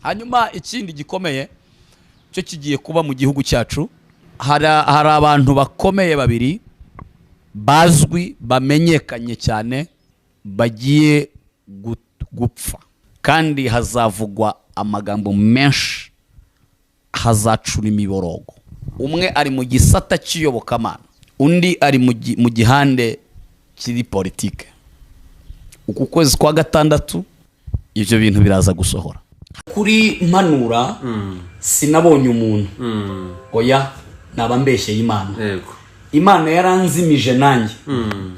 hanyuma ikindi gikomeye cyo kigiye kuba mu gihugu cyacu, hari abantu bakomeye babiri bazwi bamenyekanye cyane bagiye gupfa, kandi hazavugwa amagambo menshi, hazacura imiborogo. Umwe ari mu gisata cy'iyobokamana, undi ari mu gihande kiri politike. Uku kwezi kwa gatandatu ibyo bintu biraza gusohora. Kuri mpanura sinabonye umuntu oya naba mbeshyeye Imana. Yego. Imana yaranzimije nanjye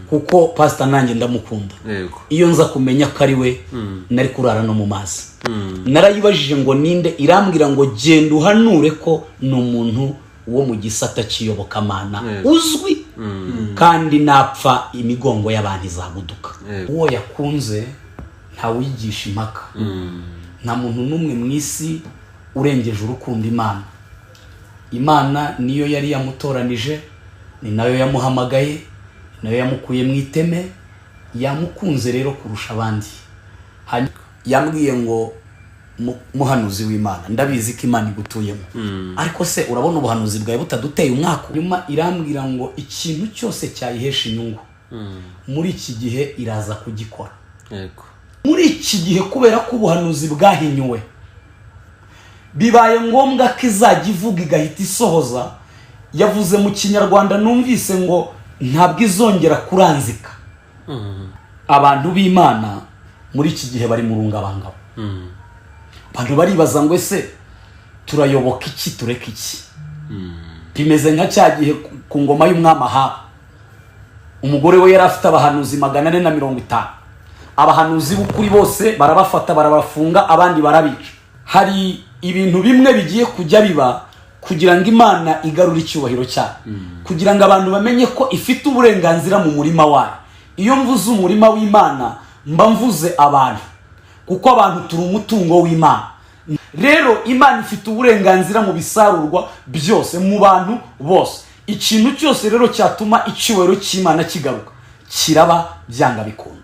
kuko pastor nanjye ndamukunda. Yego. Iyo nza kumenya ko ari we nari kurara no mu mazi. Narayibajije ngo ninde, irambwira ngo genda uhanure ko ni umuntu wo mu gisata cy'iyobokamana uzwi kandi napfa imigongo y'abantu izaguduka. Uwo yakunze ntawigisha impaka. Nta muntu n'umwe mu isi urengeje urukundo Imana. Imana niyo yari yamutoranije, ni nayo yamuhamagaye, nayo yamukuye mu iteme, yamukunze rero kurusha abandi. Yambwiye ngo muhanuzi w'Imana, ndabizi ko Imana igutuyemo, ariko se urabona ubuhanuzi bwawe butaduteye umwaka? Nyuma irambwira ngo ikintu cyose cyayihesha inyungu muri iki gihe iraza kugikora. Yego. Muri iki gihe kubera ko ubuhanuzi bwahinyuwe, bibaye ngombwa ko izajya ivuga igahita isohoza. Yavuze mu Kinyarwanda numvise ngo ntabwo izongera kuranzika. Abantu b'Imana muri iki gihe bari mu rungabangabo. Abantu baribaza ngo ese turayoboka iki tureka iki? Bimeze nka cya gihe ku ngoma y'umwami Ahabu, umugore we yari afite abahanuzi 450. Abahanuzi b'ukuri bose barabafata barabafunga, abandi barabica. Hari ibintu bimwe bigiye kujya biba kugira ngo Imana igarure icyubahiro cyayo, kugira ngo abantu bamenye ko ifite uburenganzira mu murima wayo. Iyo mvuze umurima w'Imana mba mvuze abantu, kuko abantu turi umutungo w'Imana. Rero Imana ifite uburenganzira mu bisarurwa byose, mu bantu bose. Ikintu cyose rero cyatuma icyubahiro cy'Imana kigaruka kiraba byanga bikunda.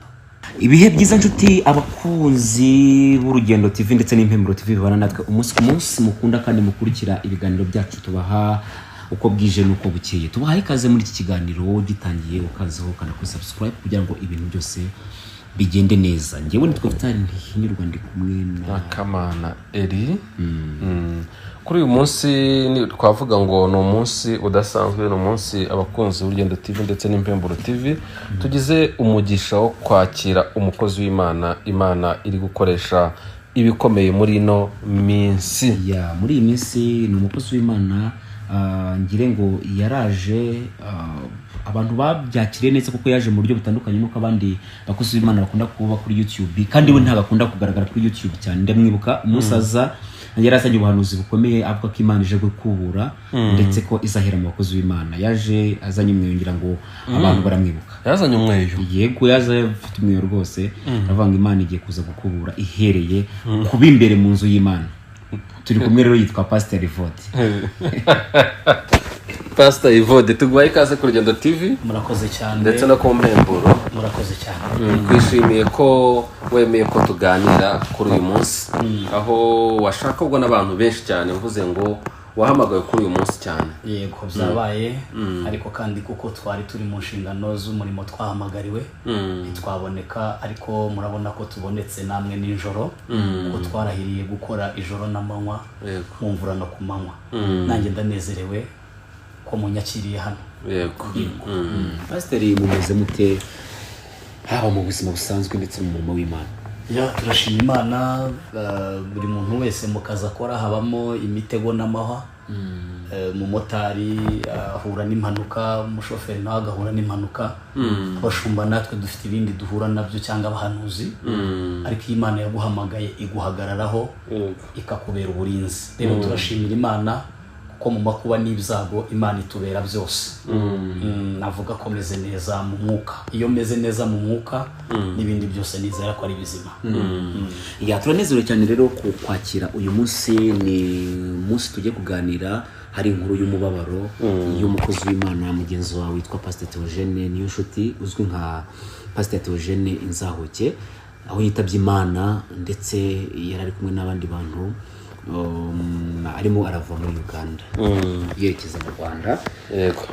Ibihe byiza nshuti abakunzi b'Urugendo TV ndetse n'Impemburo TV bibana natwe umunsi ku munsi, mukunda kandi mukurikira ibiganiro byacu tubaha uko bwije nuko bukeye. Tubaha ikaze muri iki kiganiro gitangiye, ukazeho kana ku subscribe kugira ngo ibintu byose bigende neza. Ngewe nitwa Vitali Ntihinyurwa, ndi kumwe na Kamana Eri. Kuri uyu munsi twavuga ngo ni umunsi udasanzwe, ni umunsi abakunzi b'Urugendo TV ndetse n'Impemburo TV tugize umugisha wo kwakira umukozi w'Imana. Imana iri gukoresha ibikomeye muri ino minsi. muri iyi minsi ni umukozi w'Imana. Ngire ngo yaraje, abantu babyakiriye neza kuko yaje mu buryo butandukanye nuko abandi bakozi b'Imana bakunda kuba kuri YouTube, kandi we ntagakunda kugaragara kuri YouTube cyane. Ndamwibuka umusaza yarazanye ubuhanuzi bukomeye avuga ko Imana ije gukubura ndetse ko izahera mu bakozi b'Imana. Yaje azanye umweyo, ngira ngo abantu baramwibuka. Yazanye umweyo? Yego, yaje afite umweyo rwose. Avuga ngo Imana igiye kuza gukubura ihereye kuba imbere mu nzu y'Imana. Turi kumwe rero, yitwa Pastor Evode. Pastor Evode, tuguhaye ikaze ku Urugendo TV. Murakoze cyane. Ndetse no ku Mpemburo. Murakoze cyane. Twishimiye ko wemeye ko tuganira kuri uyu munsi, aho washakabwa n'abantu benshi cyane. Mvuze ngo wahamagaye kuri uyu munsi cyane. Yego, byabaye, ariko kandi kuko twari turi mu nshingano z'umurimo twahamagariwe twaboneka, ariko murabona ko tubonetse namwe nijoro, ko twarahiriye gukora ijoro n'amanywa, mu mvura no ku manywa. Nanjye ndanezerewe ko munyakiriye hano. Yego. Pastor, mumeze mute haba mu buzima busanzwe ndetse mu murimo w'Imana? Turashima Imana. Buri muntu wese mu kazi akora habamo imitego n'amahwa. Umumotari ahura n'impanuka, umushoferi nawe agahura n'impanuka, abashumba natwe dufite ibindi duhura nabyo cyangwa abahanuzi, ariko Imana yaguhamagaye iguhagararaho ikakubera uburinzi. Rero turashimira Imana ko mu makuba n'ibyago Imana itubera byose. Navuga ko meze neza mu mwuka. Iyo meze neza mu mwuka n'ibindi byose nizera ko ari bizima. Turanezerewe cyane rero ku kwakira uyu munsi. Ni munsi tujye kuganira, hari inkuru y'umubabaro y'umukozi w'Imana, mugenzi wawe witwa Pastor Theogene Niyonshuti, uzwi nka Pastor Theogene Inzahuke. aho yitabye Imana ndetse yari ari kumwe n'abandi bantu arimo arava muri Uganda yerekeza mu Rwanda.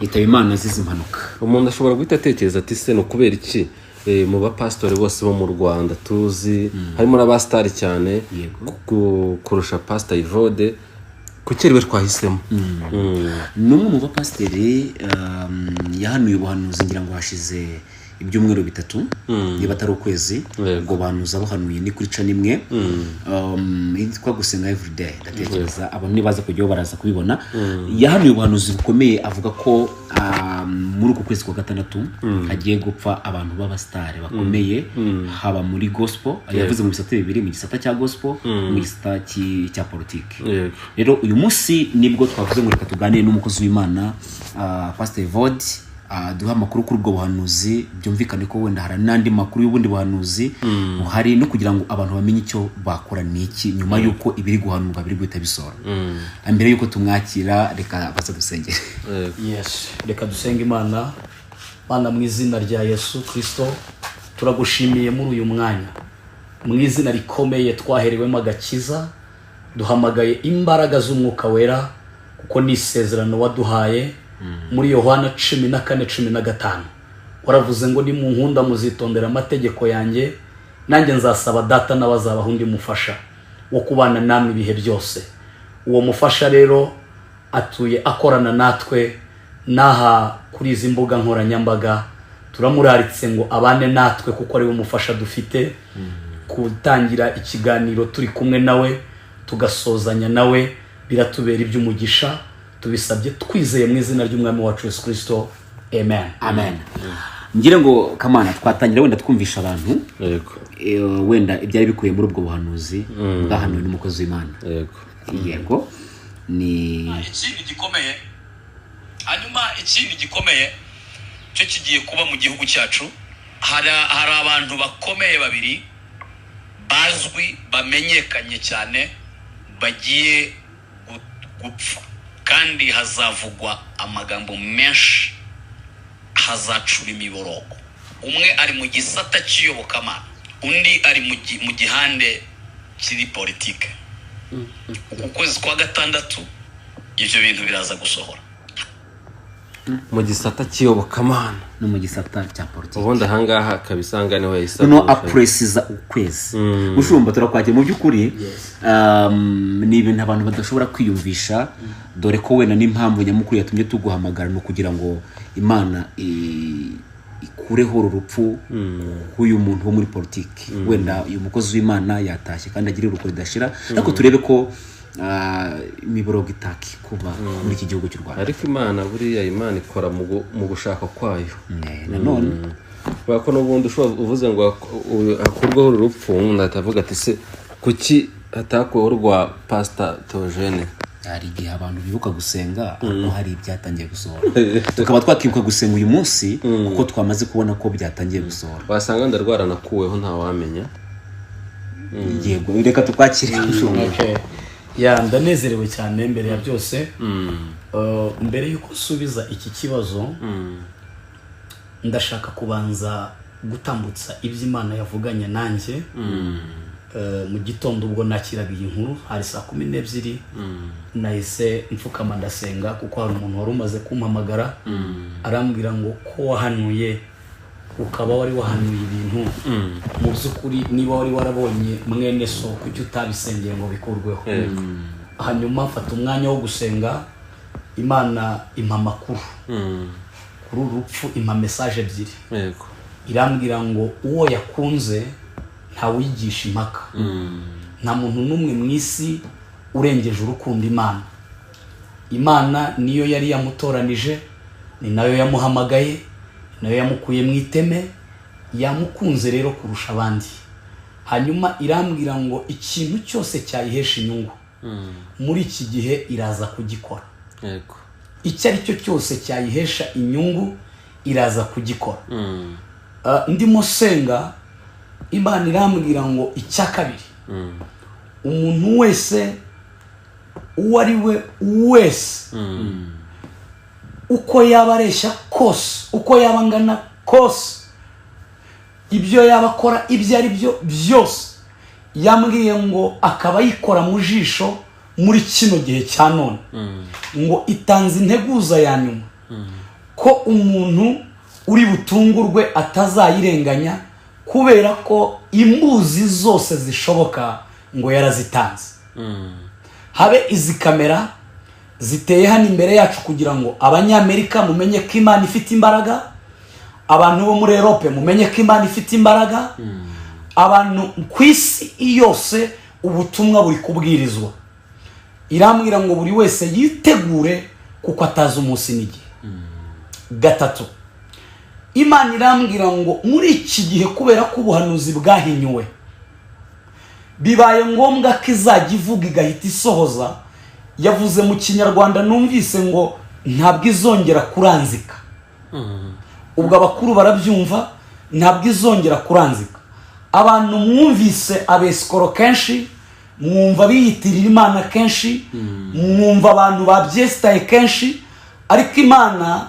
Yitaba Imana azize impanuka. Umuntu ashobora guhita atekereza ati se no kubera iki mu bapasitore bose bo mu Rwanda tuzi harimo n'abastari cyane kurusha Pastor Evode kuki ariwe twahisemo? N'umwe mu bapasiteri yahanuye ubuhanuzi ngira ngo hashize ibyumweru 3 niba atari ukwezi ngo bahanuza bahanuye ni kuri canimwe yitwa gusenga everyday. Ndatekereza abantu nibaza kujyaho baraza kubibona. Yahanuye ubuhanuzi bukomeye avuga ko muri uko kwezi kwa 6 hagiye gupfa abantu b'abastari bakomeye haba muri gospel, yavuze mu bisate bibiri, mu gisata cya gospel, mu gisata cya politiki. Rero uyu munsi nibwo twavuze ngo reka tuganire n'umukozi w'Imana Pastor Evode duha amakuru kuri ubwo buhanuzi, byumvikane ko wenda hari n'andi makuru y'ubundi buhanuzi buhari, no kugira ngo abantu bamenye icyo bakora n'iki nyuma y'uko ibiri guhanurwa biri guhita bisora. Mbere y'uko tumwakira reka baza dusengere. Yes, reka dusenge. Imana mu izina rya Yesu Kristo turagushimiye muri uyu mwanya, mu izina rikomeye twaherewemo agakiza, duhamagaye imbaraga z'umwuka wera kuko ni isezerano waduhaye muri Yohana 14:15 waravuze ngo ni mu nkunda muzitondera amategeko yanjye, nanjye nzasaba data n'abazabaho undi mufasha wo kubana namwe ibihe byose. Uwo mufasha rero atuye akorana natwe naha kuri izi mbuga nkoranyambaga, turamuraritse ngo abane natwe kuko ari we mufasha dufite kutangira ikiganiro turi kumwe nawe tugasozanya nawe, biratubera iby'umugisha. Tubisabye twizeye mu izina ry'umwami wacu Yesu Kristo, amen. Ngira ngo Kamana twatangira wenda twumvisha abantu wenda ibyari bikuye muri ubwo buhanuzi bwahanuwe n'umukozi w'Imana. Yego ni ikindi gikomeye. Hanyuma ikindi gikomeye cyo kigiye kuba mu gihugu cyacu, hari abantu bakomeye babiri bazwi bamenyekanye cyane bagiye gupfa, kandi hazavugwa amagambo menshi, hazacura imiborogo. Umwe ari mu gisata cy'iyobokamana, undi ari mu gihande kiri politike. Uku kwezi kwa 6 ibyo bintu biraza gusohora. Mu gisata cy'iyobokamana no mu gisata cya politiki. Ubundi ahangaha kabisanga niho yisaba no apresiza ukwezi. Ushumba turakwakira mu by'ukuri ni ibintu abantu badashobora kwiyumvisha, dore ko wenda n'impamvu nyamukuru yatumye tuguhamagara no kugira ngo Imana ikureho urupfu k'uyu muntu wo muri politiki. Wenda uyu mukozi w'Imana yatashye kandi agira uruko ridashira, ariko turebe ko imiborogo itaki kuba muri iki gihugu cy'u Rwanda. Ariko Imana buriya Imana ikora mu gushaka kwayo. Nanone bako n'ubundi uvuze ngo hakurwaho urupfu, ndatavuga ati se kuki hatakuweho rwa Pastor Theogene? Hari igihe abantu bibuka gusenga ariko hari ibyatangiye gusohora, tukaba twakibuka gusenga uyu munsi kuko twamaze kubona ko byatangiye gusohora. Wasanga ndarwara nakuweho nta wamenya. Yego reka tukwakire. Ndanezerewe cyane mbere ya byose. Mbere yuko usubiza iki kibazo, ndashaka kubanza gutambutsa iby'Imana yavuganye nanjye. Mu gitondo ubwo nakiraga iyi nkuru hari saa 12 nahise mfukama ndasenga kuko hari umuntu wari umaze kumpamagara arambwira ngo ko wahanuye ukaba wari wahanuye ibintu mu by'ukuri, niba wari warabonye mwene so kuki utabisengeye ngo bikurweho. Hanyuma mfata umwanya wo gusenga, Imana impa amakuru kuri urupfu, impa message ebyiri. Irambwira ngo uwo yakunze nta wigisha impaka, nta muntu n'umwe mu isi urengeje urukundo Imana. Imana niyo yari yamutoranije, ni nayo yamuhamagaye, nayo yamukuye mu iteme, yamukunze rero kurusha abandi. Hanyuma irambwira ngo ikintu cyose cyayihesha inyungu muri iki gihe iraza kugikora. Icyo ari cyo cyose cyayihesha inyungu iraza kugikora. Ndimo senga, Imana irambwira ngo icya kabiri, umuntu wese uwo ari we wese uko yaba areshya kose, uko yaba angana kose, ibyo yaba akora ibyo ari byo byose, yambwiye ngo akaba yikora mu jisho muri kino gihe cya none, ngo itanze integuza ya nyuma ko umuntu uri butungurwe atazayirenganya, kubera ko imbuzi zose zishoboka ngo yarazitanze. Habe izi kamera ziteye hano imbere yacu kugira ngo abanyamerika mumenye ko Imana ifite imbaraga, abantu bo muri Europe mumenye ko Imana ifite imbaraga, abantu ku isi yose ubutumwa buri kubwirizwa. Irambwira ngo buri wese yitegure kuko atazi umunsi n'igihe. Gatatu, Imana irambwira ngo muri iki gihe kubera ko ubuhanuzi bwahinyuwe, bibaye ngombwa ko izajya ivuga igahita isohoza. Yavuze mu Kinyarwanda numvise ngo ntabwo izongera kuranzika. Ubwo abakuru barabyumva, ntabwo izongera kuranzika. Abantu mwumvise abesikoro kenshi, mwumva biyitirira Imana kenshi, mwumva abantu babyesitaye kenshi, ariko Imana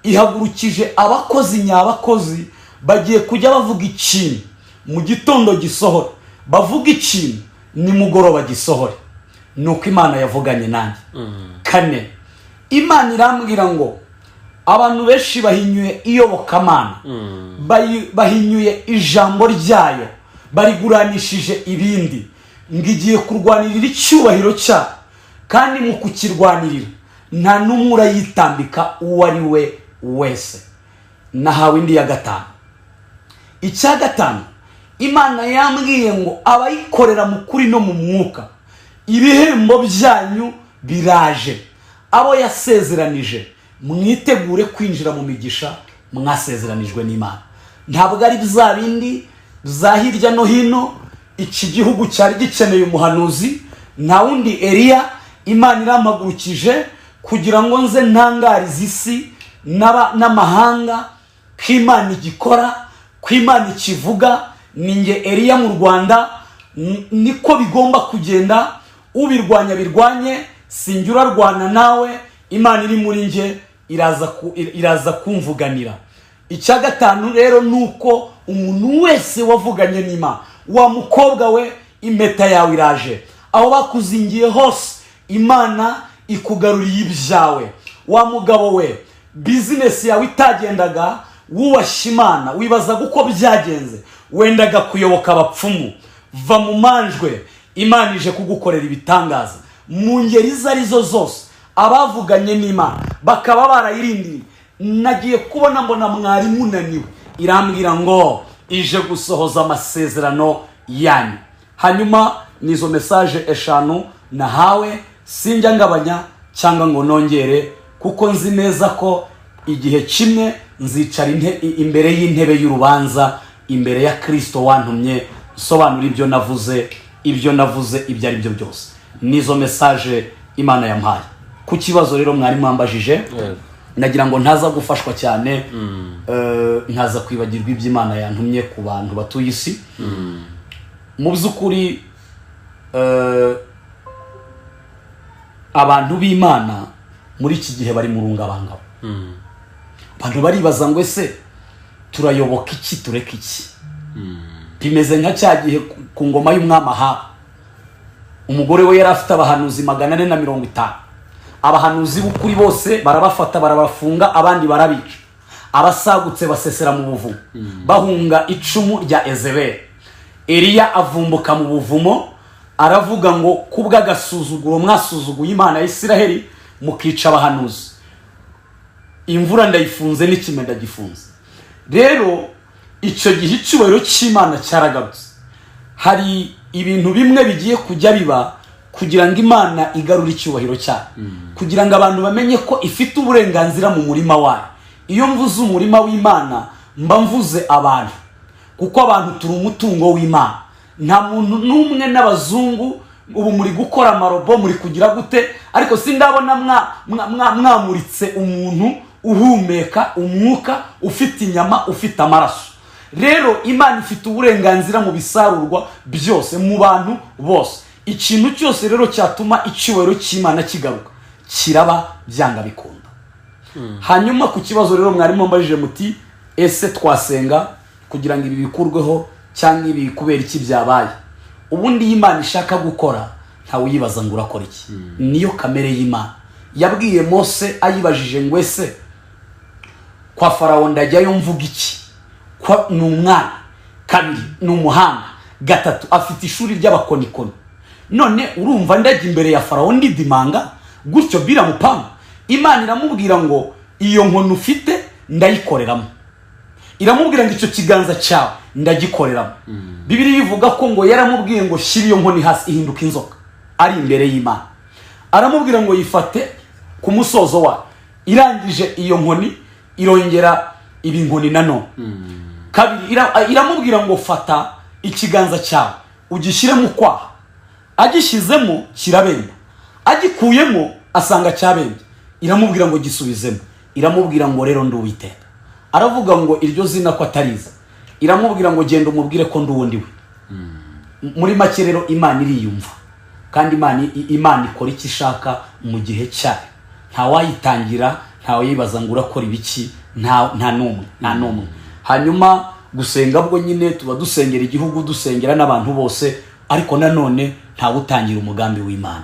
ihagurukije abakozi nyabakozi bagiye kujya bavuga ikintu mu gitondo gisohore, bavuga ikintu nimugoroba gisohore. Nuko Imana yavuganye nanjye. Kane, Imana irambwira ngo abantu benshi bahinyuye iyobokamana, bahinyuye ijambo ryayo, bariguranishije ibindi, ngo igiye kurwanirira icyubahiro cyayo, kandi mu kukirwanirira nta n'umwe urayitambika uwo ari we wese. Nahawe indi ya gatanu. Icya gatanu, Imana yambwiye ngo abayikorera mu kuri no mu mwuka, ibihembo byanyu biraje. Abo yasezeranije mwitegure kwinjira mu migisha mwasezeranijwe n'Imana. Ntabwo ari bya bindi za hirya no hino. Iki gihugu cyari gikeneye umuhanuzi, nta wundi Eliya. Imana iramagurukije kugira ngo nze ntangarize isi n'amahanga ko Imana igikora, ko Imana ikivuga. Ninjye Eliya mu Rwanda, niko bigomba kugenda. Ubirwanya birwanye, sinjye urarwana nawe. Imana iri muri nje iraza kumvuganira. Icya gatanu rero nuko umuntu wese wavuganye n'Imana, wa mukobwa we impeta yawe iraje. Aho bakuzingiye hose Imana ikugaruriye ibyawe. Wa mugabo we business yawe itagendaga, wubashye Imana, wibazaga uko byagenze, wendaga kuyoboka abapfumu, va mu manjwe. Imana ije kugukorera ibitangaza mu ngeri izo arizo zose. Abavuganye n'Imana bakaba barayirindiriye, nagiye kubona mbona mwari munaniwe. Irambwira ngo ije gusohoza amasezerano yanyu. Hanyuma nizo message eshanu nahawe, sinjya ngabanya cyangwa ngo nongere, kuko nzi neza ko igihe kimwe nzicara imbere y'intebe y'urubanza, imbere ya Kristo wantumye sobanura ibyo navuze ibyo ari byo byose. Nizo message Imana yampaye. Ku kibazo rero mwari mwambajije, nagira ngo ntaza gufashwa cyane, ntaza kwibagirwa iby'Imana yantumye ku bantu batuye isi. Mu by'ukuri abantu b'Imana muri iki gihe bari mu rungabangabo. Abantu baribaza ngo ese turayoboka iki, tureka iki? Bimeze nka cya gihe ku ngoma y'umwami Ahabu. Umugore we yari afite abahanuzi 450. Abahanuzi b'ukuri bose barabafata, barabafunga, abandi barabica. Abasagutse basesera mu buvumo, bahunga icumu rya Yezebeli. Eliya avumbuka mu buvumo, aravuga ngo kubw'agasuzuguro mwasuzuguye Imana ya Isiraheli, mukica abahanuzi. Imvura ndayifunze n'ikime ndagifunze. Rero icyo gihe icyubahiro cy'Imana cyaragarutse. Hari ibintu bimwe bigiye kujya biba kugira ngo Imana igarure icyubahiro cyayo, kugira ngo abantu bamenye ko ifite uburenganzira mu murima wayo. Iyo mvuze umurima w'Imana mba mvuze abantu, kuko abantu turi umutungo w'Imana. Nta muntu n'umwe n'abazungu ubu muri gukora amarobo, muri kugira gute, ariko sindabona mwamuritse umuntu uhumeka umwuka, ufite inyama, ufite amaraso. Rero Imana ifite uburenganzira mu bisarurwa byose, mu bantu bose. Ikintu cyose rero cyatuma icyubahiro cy'Imana kigaruka kiraba byanga bikunda. Hanyuma ku kibazo rero mwarimo mbajije muti ese twasenga kugira ngo ibi bikurweho cyangwa ibi kubera iki byabaye. Ubundi iyo Imana ishaka gukora ntawe uyibaza ngo urakora iki. Niyo kamere y'Imana. Yabwiye Mose ayibajije ngo ese kwa Farawo ndajyayo mvuga iki? Kwa ni umwana, kabiri ni umuhanga, gatatu afite ishuri ry'abakonikoni. None urumva ndajya imbere ya Farawo ndidimanga gutyo biramupanga? Imana iramubwira ngo iyo nkono ufite ndayikoreramo. Iramubwira ngo icyo kiganza cyawe ndagikoreramo. Bibiliya ivuga ko ngo yaramubwiye ngo shyira iyo nkoni hasi ihinduka inzoka ari imbere y'Imana. Aramubwira ngo yifate ku musozo wa. Irangije iyo nkoni irongera ibi nkoni nanone. Kabiri iramubwira ngo fata ikiganza cyawe ugishyire mu kwaha. Agishyizemo kirabemba. Agikuyemo asanga cyabembye. Iramubwira ngo gisubizemo. Iramubwira ngo rero ndi Uwiteka. Aravuga ngo iryo zina ko atariza. Iramubwira ngo genda umubwire ko ndi uwundi we. Muri make rero Imana iriyumva. Kandi Imana ikora icyo ishaka mu gihe cyayo. Nta wayitangira, nta wayibaza ngo urakora ibiki, nta numwe. Hanyuma gusenga bwo nyine tuba dusengera igihugu, dusengera n'abantu bose, ariko nanone nta utangira umugambi w'Imana.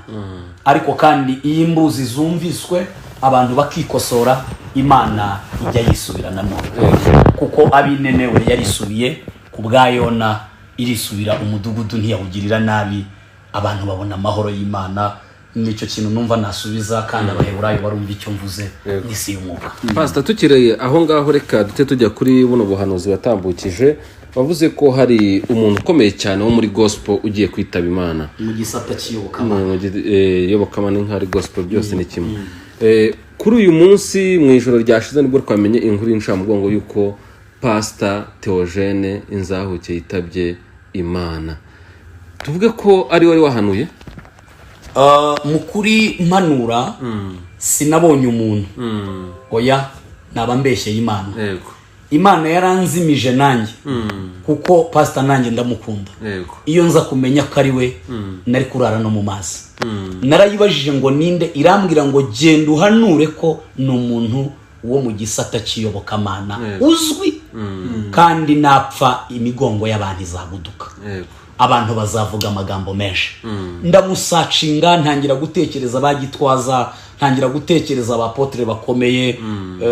Ariko kandi iyo imbuzi zumviswe abantu bakikosora, Imana ijya yisubira nanone. Kuko abinenewe yarisubiye ku bwa Yona, irisubira umudugudu ntiyawugirira nabi, abantu babona amahoro y'Imana. Nicyo kintu numva nasubiza, kandi Abaheburayo barumva icyo mvuze n'isi y'umwuka. Pastor, tukireye aho ngaho reka dute tujya kuri buno buhanuzi watambukije. Wavuze ko hari umuntu ukomeye cyane wo muri gospel ugiye kwitaba Imana mu gisata cy'iyobokamana. Yobokamana nk'ari gospel byose ni kimwe. Kuri uyu munsi mu ijoro ryashize nibwo twamenye inkuru y'incamugongo yuko Pastor Theogene Inzahuke yitabye Imana. Tuvuge ko ari wari wahanuye? Mukuri mpanura sinabonye umuntu. Oya, naba mbeshye Imana. Yego. Imana yaranzimije nanjye kuko Pastor nanjye ndamukunda. Yego. Iyo nza kumenya ko ari we nari kurara no mu mazi. Narayibajije ngo ninde, irambwira ngo genda uhanure ko ni umuntu wo mu gisata cy'iyobokamana uzwi, kandi napfa imigongo y'abantu izaguduka. Yego. Abantu bazavuga amagambo menshi. Ndamusacinga, ntangira gutekereza bagitwaza, ntangira gutekereza abapotre bakomeye,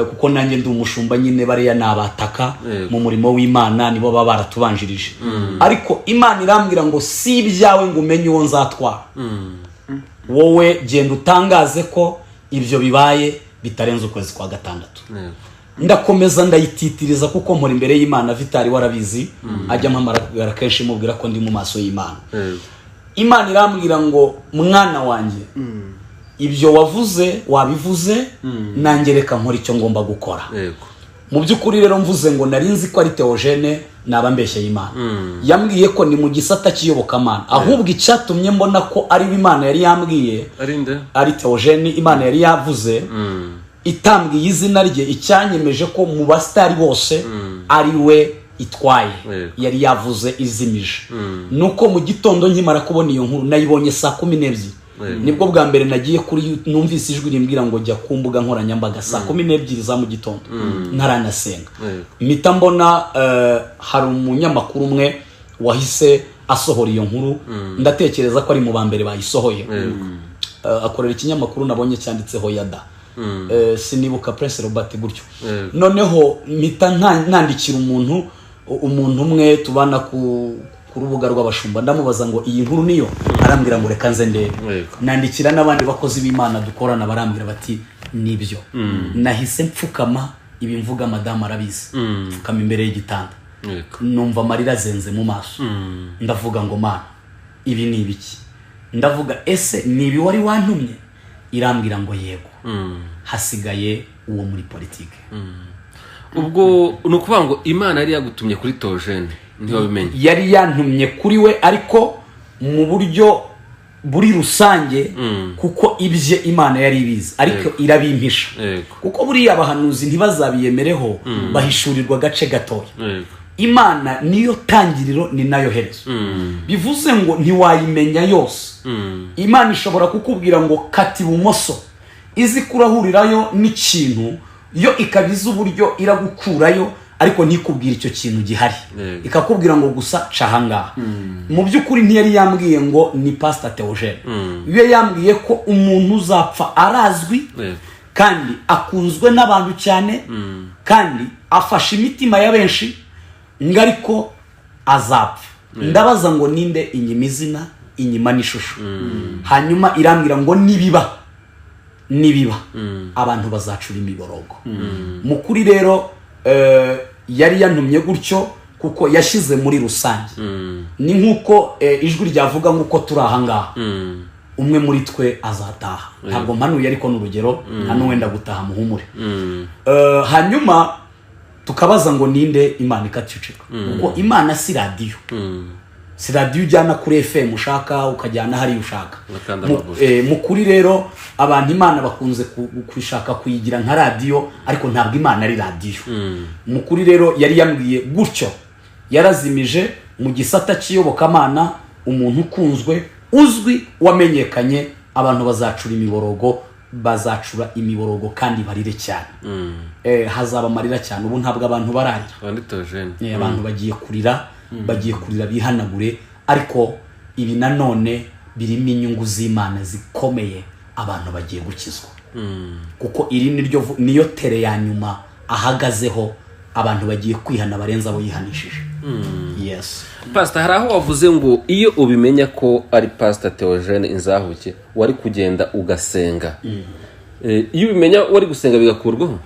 kuko nanjye ndi umushumba nyine bariya nabataka mu murimo w'Imana, nibo baba baratubanjirije. Ariko Imana irambwira ngo si ibyawe ngo umenye uwo nzatwara. Wowe genda utangaze ko ibyo bibaye bitarenze ukwezi kwa gatandatu. Ndakomeza ndayititiriza kuko mpora imbere y'Imana. Vitali warabizi, ajya mpamara kenshi mubwira ko ndi mu maso y'Imana. Imana irambwira ngo mwana wanjye, ibyo wavuze wabivuze, nanjye reka nkora icyo ngomba gukora. Mu by'ukuri rero mvuze ngo nari nzi ko ari Theogene, naba mbeshye y'Imana. Yambwiye ko ni mu gisata cy'iyobokamana, ahubwo icyatumye mbona ko ari Imana yari yambwiye ari Theogene Imana yari yavuze, itambwiye izina rye, icyanyemeje ko mu basitari bose ari we itwaye. Yari yavuze izimije. Nuko mu gitondo nkimara kubona iyo nkuru, nayibonye saa 12. Nibwo bwa mbere nagiye kuri numvise ijwi rimbwira ngo jya ku mbuga nkoranyambaga saa 12 za mu gitondo ntaranasenga. Mpita mbona hari umunyamakuru umwe wahise asohora iyo nkuru. Ndatekereza ko ari mu ba mbere bayisohoye. Akorera ikinyamakuru nabonye cyanditseho Yada. Sinibuka Press Robert gutyo. Noneho mpita nandikira umuntu umwe tubana ku rubuga rw'abashumba, ndamubaza ngo iyi nkuru niyo. Arambwira ngo reka nze ndebe. Nandikira n'abandi bakozi b'Imana dukorana, barambwira bati nibyo. Nahise mfukama, ibi mvuga madamu arabizi. Mfukama imbere y'igitanda, numva amarira azenze mu maso. Ndavuga ngo Mana, ibi ni ibiki? Ndavuga ese nibi wari wantumye? Irambwira ngo yego. Hasigaye uwo muri politike. Ubwo nukuvuga ngo Imana yari yagutumye kuri Theogene, ntiwabimenye? Yari yantumye kuri we, ariko mu buryo buri rusange, kuko ibye Imana yari ibizi, ariko irabimpisha. Kuko buriya abahanuzi ntibazabiyemereho, bahishurirwa gace gatoya. Imana niyo tangiriro ni nayo herezo. Bivuze ngo ntiwayimenya yose. Imana ishobora kukubwira ngo kati bumoso, izi kurahurirayo n'ikintu, yo ikabiza uburyo iragukurayo, ariko ntikubwira icyo kintu gihari Yego. ikakubwira ngo gusa cahangaha mu by'ukuri ntiyari yambwiye ngo ni Pastor Theogene iyo yambwiye ko umuntu uzapfa arazwi Yego. kandi akunzwe n'abantu cyane kandi afashe imitima ya benshi ngo ariko azapfa ndabaza ngo ninde inyima izina inyima n'ishusho hanyuma irambwira ngo nibiba abantu bazacura imiborogo mu kuri rero yari yantumye gutyo kuko yashyize muri rusange ni nk'uko ijwi ryavuga nk'uko turi ahangaha umwe muri twe azataha ntabwo mpanuye ariko n'urugero nta n'uwenda gutaha muhumure hanyuma tukabaza ngo ninde Imana ikaceceka kuko Imana si radiyo si radiyo ujyana kuri FM ushaka ukajyana hariya ushaka mu kuri rero abantu Imana bakunze kwishaka kuyigira nka radiyo ariko ntabwo Imana ari radiyo mu kuri rero yari yambwiye gutyo yarazimije mu gisata cy'iyobokamana umuntu ukunzwe uzwi wamenyekanye abantu bazacura imiborogo kandi barire cyane hazaba amarira cyane ubu ntabwo abantu bararira abantu bagiye kurira bihanagure ariko ibi nanone birimo inyungu z'Imana zikomeye abantu bagiye gukizwa kuko iri niyo tere ya nyuma ahagazeho abantu bagiye kwihana barenza abo yihanishije yes Pastor hari aho wavuze ngo iyo ubimenya ko ari Pastor Theogene Inzahuke wari kugenda ugasenga iyo ubimenya wari gusenga bigakurwaho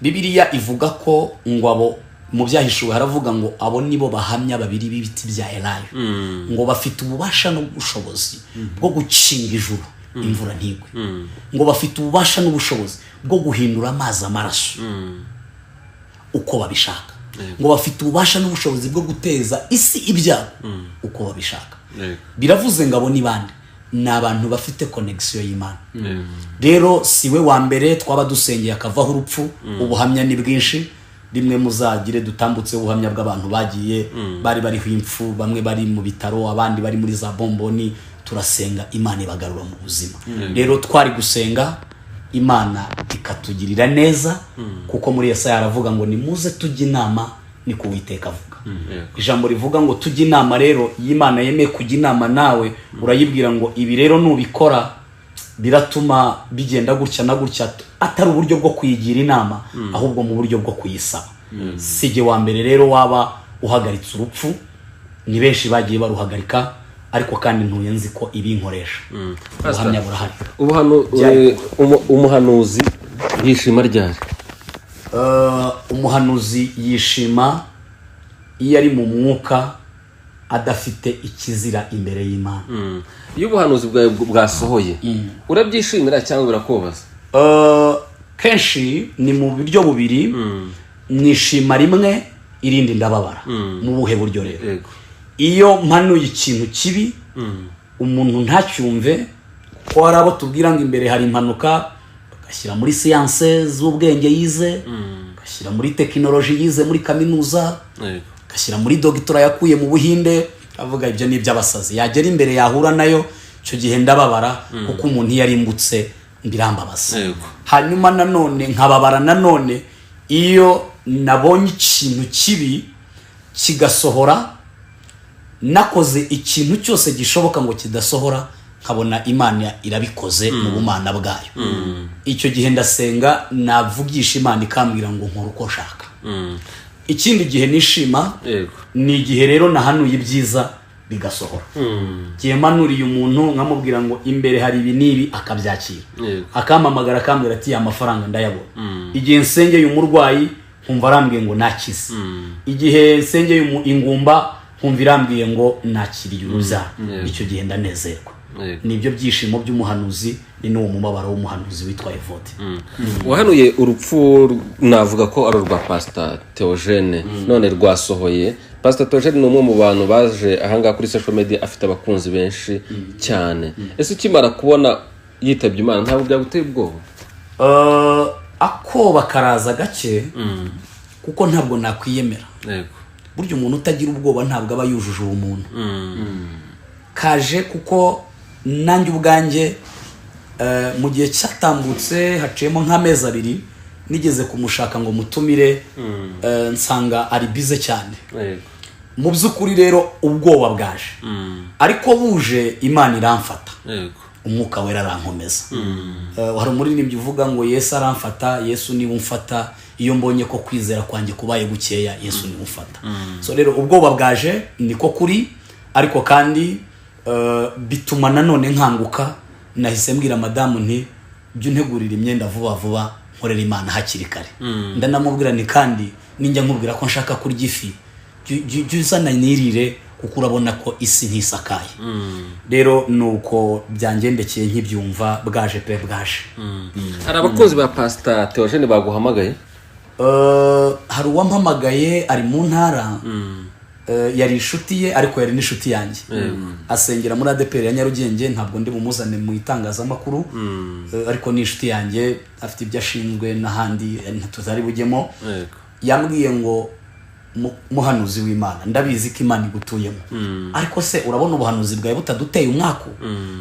Bibiliya ivuga ko ngo abo mu byahishuwe haravuga ngo abo nibo bahamya babiri b'ibiti bya Elayo ngo bafite ububasha n'ubushobozi bwo gukinga ijuru imvura ntigwe ngo bafite ububasha n'ubushobozi bwo guhindura amazi amaraso uko babishaka ngo bafite ububasha n'ubushobozi bwo guteza isi ibyago uko babishaka biravuze ngo abo ni bande ni abantu bafite connection y'Imana rero siwe wa mbere twaba dusengeye akavaho urupfu ubuhamya ni bwinshi rimwe muzagire dutambutse ubuhamya bw'abantu bagiye bariho impfu bamwe bari mu bitaro abandi bari muri za bomboni turasenga Imana ibagarura mu buzima rero twari gusenga Imana ikatugirira neza kuko muri Yesaya aravuga ngo nimuze tujye inama ni ku Uwiteka avuga ijambo rivuga ngo tujye inama rero y'Imana yemeye kujya inama nawe urayibwira ngo ibi rero nubikora biratuma bigenda gutya na gutya atari uburyo bwo kuyigira inama ahubwo mu buryo bwo kuyisaba sije wa mbere rero waba uhagaritse urupfu ni benshi bagiye baruhagarika ariko kandi ntuye nzi ko ibinkoresha ubuhamya burahari umuhanuzi yishima ryari umuhanuzi yishima iyo ari mu mwuka adafite ikizira imbere y'Imana iyo ubuhanuzi bwawe bwasohoye urabyishimira cyangwa birakubaza kenshi ni mu buryo bubiri mwishima rimwe irindi ndababara mu buhe buryo rero iyo mpanuye ikintu kibi umuntu ntacyumve ko hari abo tubwira ngo imbere hari impanuka bagashyira muri siyanse z'ubwenge yize bagashyira muri tekinoloji yize muri kaminuza bagashyira muri dogitora yakuye mu Buhinde avuga ibyo ni iby'abasazi yagera imbere yahura nayo icyo gihe ndababara kuko umuntu iyo arimbutse birambabaza hanyuma nanone nkababara nanone iyo nabonye ikintu kibi kigasohora nakoze ikintu cyose gishoboka ngo kidasohora nkabona Imana irabikoze mu bumana bwayo icyo gihe ndasenga navugisha Imana ikambwira ngo nkora uko nshaka ikindi gihe nishima ni igihe rero nahanuye ibyiza bigasohora gihe manuriye umuntu nkamubwira ngo imbere hari ibi nibi akabyakira akampamagara akambwira ati amafaranga ndayabona igihe nsengeye umurwayi nkumva arambwiye ngo nakize igihe nsengeye ingumba nkumva irambwiye ngo nakiriye urubyaro icyo gihe ndanezerwa nibyo byishimo by'umuhanuzi ni n'uwo mubabaro w'umuhanuzi witwa Evode wahanuye urupfu navuga ko ari urwa Pastor Theogene none rwasohoye Pastor Theogene ni umwe mu bantu baje ahangaha kuri social media afite abakunzi benshi cyane ese ukimara kubona yitabye Imana ntabwo byaguteye ubwoba akoba karaza gake kuko ntabwo nakwiyemera burya umuntu utagira ubwoba ntabwo aba yujuje ubumuntu kaje kuko nanjye ubwanjye mu gihe cyatambutse haciyemo nk'amezi abiri nigeze kumushaka ngo mutumire nsanga ari bize cyane. Mu by'ukuri rero ubwoba bwaje, ariko buje Imana iramfata, umwuka wera arankomeza. Hari umuririmbyi uvuga ngo Yesu aramfata, Yesu niwe umfata, iyo mbonye ko kwizera kwanjye kubaye gukeya, Yesu niwe umfata. So rero ubwoba bwaje niko kuri, ariko kandi bituma nanone nkanguka. Nahise mbwira madamu nti jya untegurira imyenda vuba vuba nkorera Imana hakiri kare. Ndanamubwira ni kandi ninjya nkubwira ko nshaka kurya ifi, jya uzana nirire kuko urabona ko isi ntisakaye. Rero nuko byangendekeye nkibyumva, bwaje pe bwaje. Hari abakozi ba Pastor Theogene baguhamagaye? Hari uwampamagaye ari mu ntara, yari inshuti ye ariko yari n'inshuti yanjye. Asengera muri ADPR ya Nyarugenge, ntabwo ndi bumuzane mu itangazamakuru, ariko ni inshuti yanjye, afite ibyo ashinzwe n'ahandi tutari bujyemo. Yambwiye ngo muhanuzi w'Imana, ndabizi ko Imana igutuyemo, ariko se urabona ubuhanuzi bwawe butaduteye umwaku?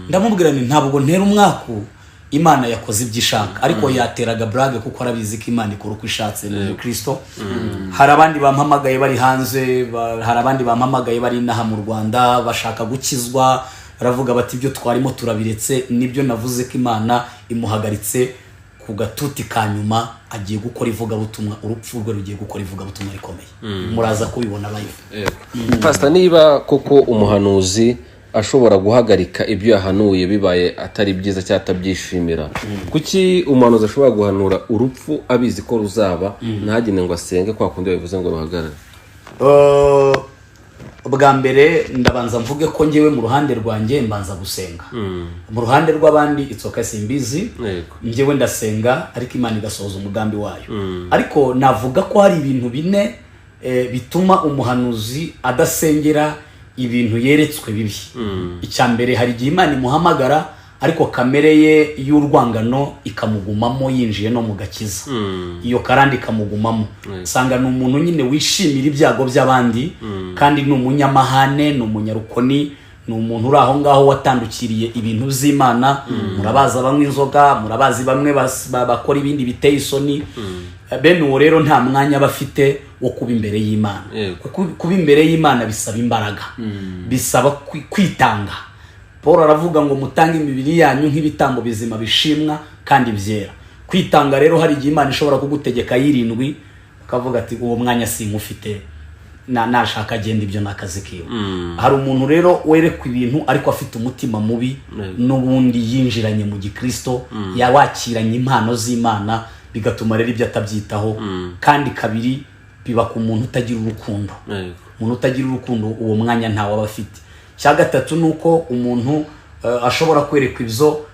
Ndamubwira nti ntabwo ntera umwaku, Imana yakoze ibyo ishaka, ariko yateraga brage kuko arabizi ko Imana ikora uko ishatse mu Kristo. Hari abandi bampamagaye bari hanze, hari abandi bampamagaye bari inaha mu Rwanda bashaka gukizwa, baravuga bati ibyo twarimo turabiretse. Nibyo navuze ko Imana imuhagaritse ku gatuti ka nyuma, agiye gukora ivugabutumwa, urupfu rwe rugiye gukora ivugabutumwa rikomeye. Muraza kubibona live. Pastor, niba koko umuhanuzi ashobora guhagarika ibyo yahanuye bibaye atari byiza cyangwa atabyishimira, kuki umuhanuzi ashobora guhanura urupfu abizi ko ruzaba, ntagine ngo asenge kwa kundi bivuze ngo ruhagarare? Bwa mbere ndabanza mvuge ko ngewe mu ruhande rwanjye mbanza gusenga. Mu ruhande rw'abandi itsoka simbizi, ngewe ndasenga ariko Imana igasohoza umugambi wayo. Ariko navuga ko hari ibintu bine bituma umuhanuzi adasengera ibintu yeretswe bibi. Icya mbere, hari igihe Imana imuhamagara ariko kamere ye y'urwangano ikamugumamo, yinjiye no mu gakiza. Iyo karandi ikamugumamo, sanga ni umuntu nyine wishimira ibyago by'abandi, kandi ni umunyamahane, ni umunyarukoni, ni umuntu uri aho ngaho watandukiriye ibintu by'Imana. Murabaza bamwe inzoga, murabazi bamwe bakora ibindi biteye isoni. Bene uwo rero nta mwanya bafite wo kuba imbere y'Imana. Kuba imbere y'Imana bisaba imbaraga, bisaba kwitanga. Paul aravuga ngo mutange imibiri yanyu nk'ibitambo bizima bishimwa kandi byera. Kwitanga rero hari igihe Imana ishobora kugutegeka y'irindwi, ukavuga ati uwo mwanya sinkufite, nashaka agenda, ibyo nakazi kiwe. Hari umuntu rero werekwa ibintu ariko afite umutima mubi, n'ubundi yinjiranye mu gikristo, yawakiranye impano z'Imana, bigatuma rero ibyo atabyitaho. Kandi kabiri, biba ku muntu utagira urukundo. Umuntu utagira urukundo uwo mwanya ntawe aba afite. Cya gatatu nuko umuntu ashobora kwerekwa ibyo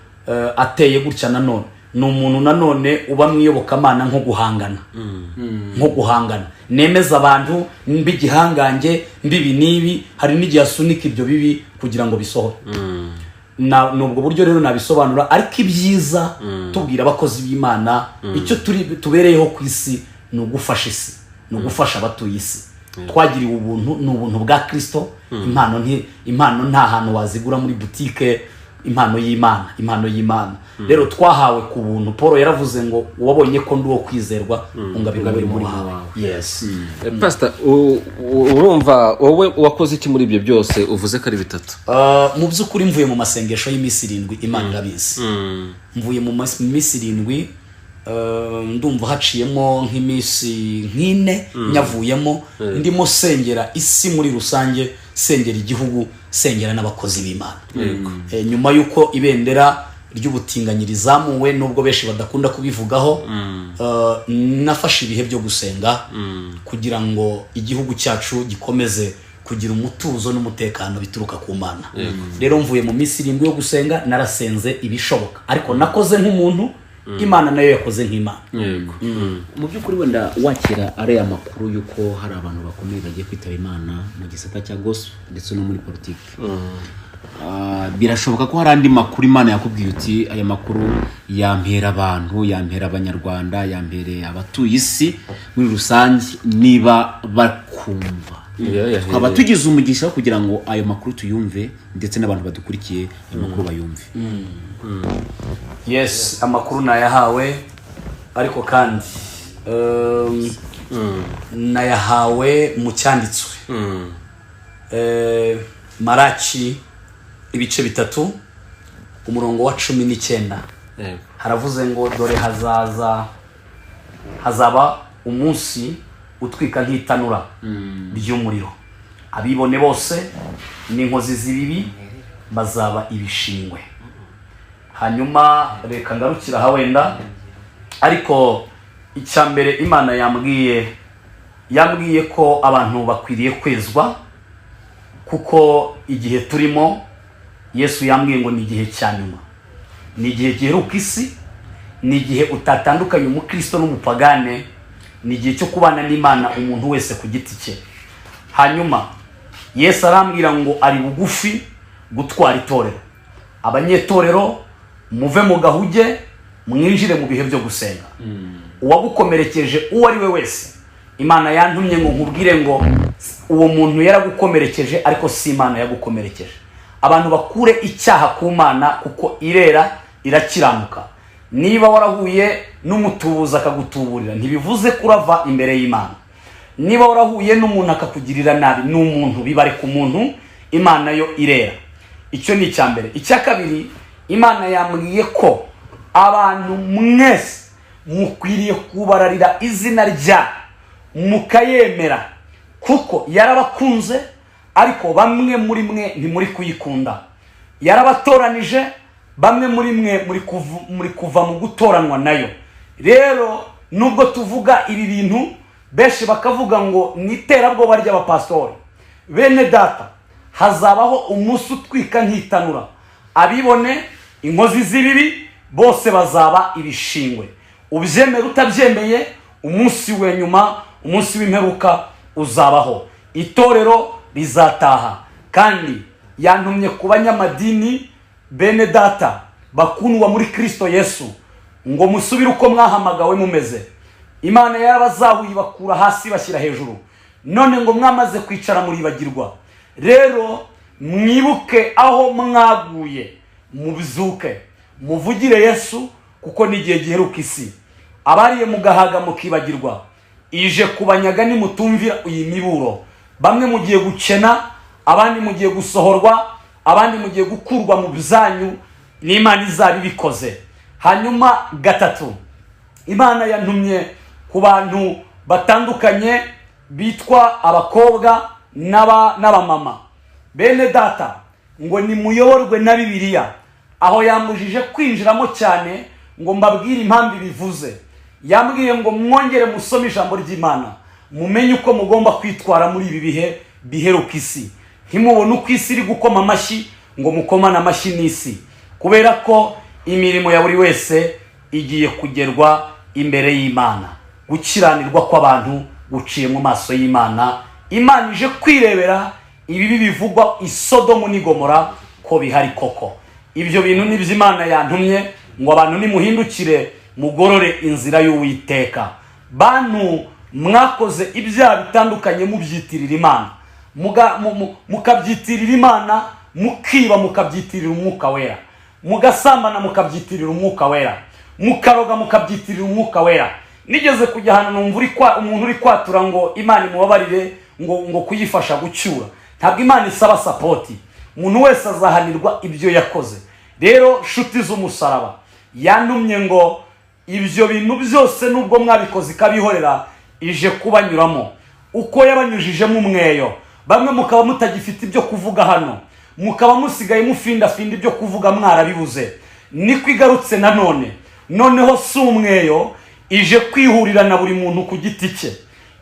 ateye gutya. Nanone ni umuntu nanone uba mwiyobokamana nko guhangana, nko guhangana, nemeza abantu mbigihangange mbibi nibi. Hari n'igihe asunika ibyo bibi kugira ngo bisohore. Nubwo buryo rero nabisobanura, ariko ibyiza tubwira abakozi b'Imana, icyo tubereyeho ku isi ni ugufasha isi, ni ugufasha abatuye isi. Twagiriwe ubuntu, ni ubuntu bwa Kristo. Impano nta hantu wazigura muri butike. Impano y'Imana rero twahawe ku buntu. Paul yaravuze ngo wabonye ko ndi uwo kwizerwa, ungabirwa biri muri wawe. Yes. Pastor, urumva wowe wakoze iki muri ibyo byose uvuze ko ari bitatu? Mu by'ukuri mvuye mu masengesho y'iminsi 7, Imana irabizi. Mvuye mu minsi 7, ndumva haciyemo nk'iminsi 4 nyavuyemo, ndimo sengera isi muri rusange, sengera igihugu, sengera n'abakozi b'Imana. Nyuma yuko ibendera ry'ubutinganyiri zamuwe, nubwo benshi badakunda kubivugaho, nafashe ibihe byo gusenga kugira ngo igihugu cyacu gikomeze kugira umutuzo n'umutekano bituruka ku Mana. Rero mvuye mu minsi 7 yo gusenga, narasenze ibishoboka, ariko nakoze nk'umuntu, Imana nayo yakoze nk'Imana. Mu by'ukuri wenda wakira ari amakuru yuko hari abantu bakomeye bagiye kwitaba Imana mu gisata cya gospel ndetse no muri politiki. Birashoboka ko hari andi makuru Imana yakubwiye uti aya makuru yampera abantu, yampera abanyarwanda, yampere abatuye isi muri rusange, niba bakumva. Tukaba tugize umugisha kugira ngo ayo makuru tuyumve, ndetse n'abantu badukurikiye ayo makuru bayumve. Yes, amakuru nayahawe ariko kandi nayahawe mu cyanditswe Maraki ibice 3 umurongo wa 19 haravuze ngo dore hazaba umunsi utwika nk'itanura ry'umuriro, abibone bose n'inkozi z'ibibi bazaba ibishingwe. Hanyuma reka ngarukira hawenda, ariko icyambere Imana yambwiye ko abantu bakwiriye kwezwa, kuko igihe turimo Yesu yambwiye ngo ni igihe cyanyuma, ni igihe giheruka isi, ni igihe utatandukanye umukristo n'umupagane, ni igihe cyo kubana n'Imana umuntu wese ku giti cye. Hanyuma Yesu arambwira ngo ari bugufi gutwara itorero. Abanyetorero muve mu gahuge, mwinjire mu bihe byo gusenga. Uwagukomerekeje uwo ari we wese, Imana yantumye ngo nkubwire ngo uwo muntu yaragukomerekeje, ariko si Imana yagukomerekeje. Abantu bakure icyaha ku Mana, kuko irera irakiranuka. Niba warahuye n'umutubuza akagutuburira, ntibivuze kurava imbere y'Imana. Niba warahuye n'umuntu akakugirira nabi, n'umuntu bibare ku muntu, Imana yo irera. Icyo ni icyambere. Icya kabiri, Imana yambwiye ko abantu mwese mukwiriye kubararira izina rya, mukayemera, kuko yarabakunze, ariko bamwe muri mwe ntimuri kuyikunda. Yarabatoranije, bamwe muri mwe muri kuva mu gutoranwa nayo. Rero nubwo tuvuga ibi bintu, benshi bakavuga ngo ni iterabwoba ry'abapastori. Bene data, hazabaho umunsi utwika nk'itanura, abibone inkozi z'ibibi bose bazaba ibishingwe. Ubyemere utabyemeye, umunsi we nyuma, umunsi w'imperuka uzabaho. Itorero rizataha. Kandi yantumye ku banyamadini, bene data bakundwa muri Kristo Yesu, ngo musubire uko mwahamagawe mumeze. Imana yarabazahuye bakura hasi bashyira hejuru, none ngo mwamaze kwicara muribagirwa. Rero mwibuke aho mwaguye, mubizuke, muvugire Yesu, kuko n'igihe giheruka isi. Abariye mugahaga mukibagirwa, ije kubanyaga nimutumvira iyi miburo. Bamwe mugiye gukena, abandi mugiye gusohorwa, abandi mugiye gukurwa mu byanyu, n'Imana izabibikoze. Hanyuma gatatu, Imana yantumye ku bantu batandukanye bitwa abakobwa n'abamama. Bene data, ngo nimuyoborwe na Bibiliya. Aho yambujije kwinjiramo cyane ngo mbabwire impamvu bivuze. Yambwiye ngo mwongere musome ijambo ry'Imana, mumenye uko mugomba kwitwara muri ibi bihe biheruka isi. Ntimubone uko isi iri gukoma amashyi ngo mukomane amashyi n'isi, kubera ko imirimo ya buri wese igiye kugerwa imbere y'Imana. Gukiranirwa kw'abantu guciye mu maso y'Imana. Imana ije kwirebera ibibi bivugwa i Sodomu n'i Gomora ko bihari koko. Ibyo bintu ni by'Imana yantumye ngo abantu nimuhindukire mugorore inzira y'Uwiteka. Bantu mwakoze ibyaha bitandukanye mubyitirira Imana, mukabyitirira Imana, mukiba mukabyitirira Umwuka Wera, mugasambana mukabyitirira Umwuka Wera, mukaroga mukabyitirira Umwuka Wera. Nigeze kujya hano numva umuntu uri kwatura ngo Imana imubabarire, ngo kuyifasha gucyura. Ntabwo Imana isaba sapoti, umuntu wese azahanirwa ibyo yakoze. Rero shuti z'umusaraba, yantumye ngo ibyo bintu byose nubwo mwabikoze ikabihorera, ije kubanyuramo uko yabanyujijemo umweyo. Bamwe mukaba mutagifite ibyo kuvuga hano, mukaba musigaye mufindafinda ibyo kuvuga mwarabibuze. Niko igarutse nanone, noneho si umweyo, ije kwihurira na buri muntu ku giti cye,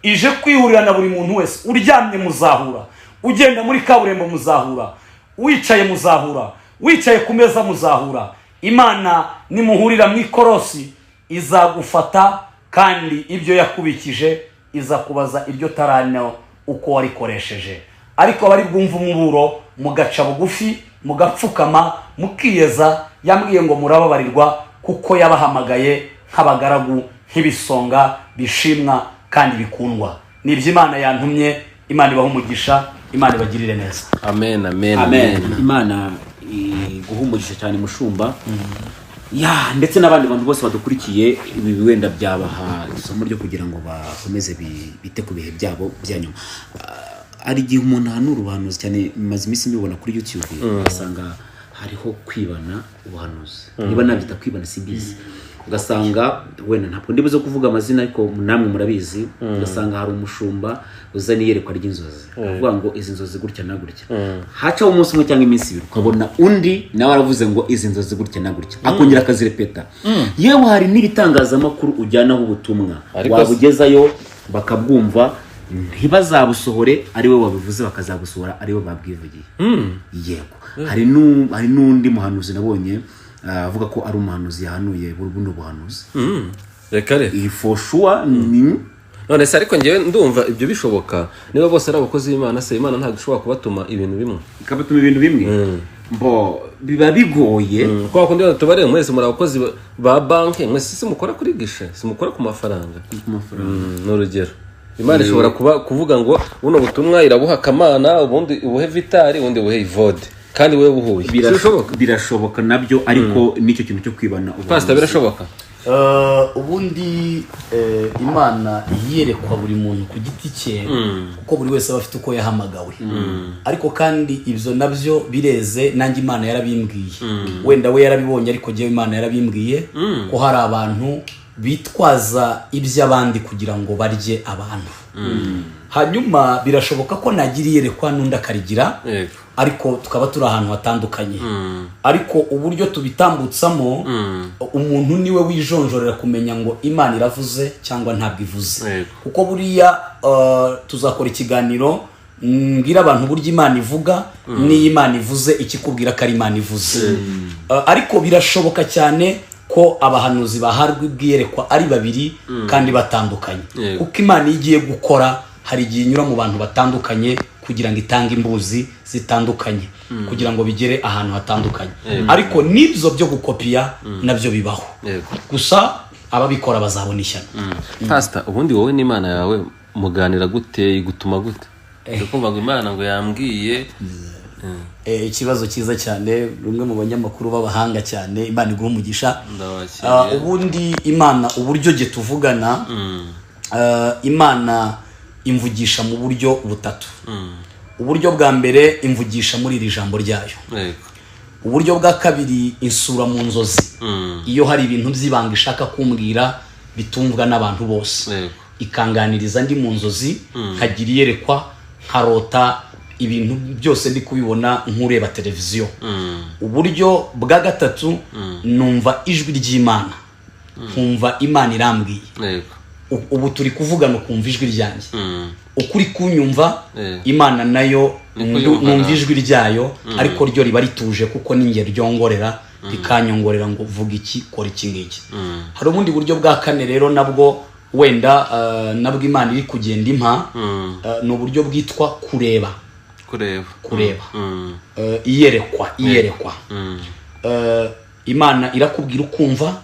ije kwihurira na buri muntu wese. Uryamye muzahura, ugenda muri kaburimbo muzahura, wicaye muzahura, wicaye ku meza muzahura. Imana nimuhurira mu ikorosi izagufata, kandi ibyo yakubikije izakubaza iryo tarano uko warikoresheje. Ariko bari bwumva umuburo mugaca bugufi, mugapfukama, mukiyeza, yambwiye ngo murababarirwa, kuko yabahamagaye nk'abagaragu, nk'ibisonga bishimwa kandi bikundwa. Nibyo Imana yantumye. Imana ibaha umugisha, Imana ibagirire neza. Amen, amen, amen. amen. Imana iguha umugisha cyane mushumba. ya ndetse n'abandi bantu bose badukurikiye ibi wenda byabaha isomo ryo kugira ngo bakomeze bite ku bihe byabo bya nyuma. Hari igihe umuntu ahanura ubuhanuzi cyane, maze iminsi mbibona kuri YouTube, ugasanga hariho kwibana ubuhanuzi, niba nabyita kwibana simbizi, ugasanga wenda ntabwo ndibuze kuvuga amazina ariko namwe murabizi, ugasanga hari umushumba uzana iyerekwa ry'inzozi avuga ngo izi nzozi gutya na gutya, hacaho umunsi umwe cyangwa iminsi ibiri ukabona undi nawe aravuze ngo izi nzozi gutya na gutya, akongera akazirepeta. Yewe hari n'ibitangazamakuru ujyanaho ubutumwa wabugezayo bakabwumva ntibazabusohore ari we wabivuze, bakazabusohora ari we babwivugiye. Yego hari n'undi muhanuzi nabonye avuga ko ari umuhanuzi yahanuye buno buhanuzi. Reka for sure. None se ariko ngewe ndumva ibyo bishoboka niba bose ari abakozi b'Imana, se Imana ntabwo ishobora kubatuma ibintu bimwe, ikabatuma ibintu bimwe mbo biba bigoye. Kwa kundi tubareye mwese muri abakozi ba banki, mwese simukora kuri gishe, simukora ku mafaranga. N'urugero Imana ishobora kuvuga ngo buno butumwa irabuha Kamana, ubundi ubuhe Vitali, ubundi ubuhe Ivode, kandi wewe buhuye. Birashoboka nabyo, ariko nicyo kintu cyo kwibana Pastor birashoboka. Ubundi Imana yerekwa buri muntu ku giti cye, kuko buri wese aba afite uko yahamagawe. Ariko kandi ibyo nabyo bireze, nanjye Imana yarabimbwiye. Wenda we yarabibonye, ariko jewe Imana yarabimbwiye ko hari abantu bitwaza iby'abandi kugira ngo barye abantu. Hanyuma birashoboka ko nagira iyerekwa n'undi akarigira, ariko tukaba turi ahantu hatandukanye. Ariko uburyo tubitambutsamo, umuntu niwe wijonjorera kumenya ngo Imana iravuze cyangwa ntabwo ivuze. Kuko buriya tuzakora ikiganiro mbwira abantu buryo Imana ivuga, n'iyo Imana ivuze ikikubwira ko ari Imana ivuze. Ariko birashoboka cyane ko abahanuzi baharwa ibwiyerekwa ari babiri kandi batandukanye, kuko Imana igiye gukora hari igihe inyura mu bantu batandukanye kugira ngo itange imbuzi zitandukanye, kugira ngo bigere ahantu hatandukanye. Ariko n'ibyo byo gukopiya nabyo bibaho, gusa ababikora bazabona ishyano. Pastor, ubundi wowe n'Imana yawe muganira gute, igutuma gute? Kumva ngo Imana ngo yambwiye. Ikibazo cyiza cyane, rumwe mu banyamakuru b'abahanga cyane, Imana iguha umugisha. Ubundi Imana uburyo je tuvugana, Imana imvugisha mu buryo butatu. Uburyo bwa mbere imvugisha muri iri jambo ryayo. Uburyo bwa kabiri insura mu nzozi, iyo hari ibintu by'ibanga ishaka kumbwira bitumvwa n'abantu bose, ikanganiriza ndi mu nzozi, nkagira iyerekwa, nkarota ibintu byose ndi kubibona nk'ureba televiziyo. Uburyo bwa gatatu numva ijwi ry'Imana, nkumva Imana irambwiye. Ubu turi kuvugana ukumva ijwi ryanjye, ukuri kunyumva Imana nayo numva ijwi ryayo, ariko ryo riba rituje kuko ninge ryongorera rikanyongorera ngo vuga iki, kora iki ngiki. Hari ubundi buryo bwa kane rero nabwo wenda nabwo Imana iri kugenda impa, ni uburyo bwitwa kureba. Iyerekwa Imana irakubwira ukumva,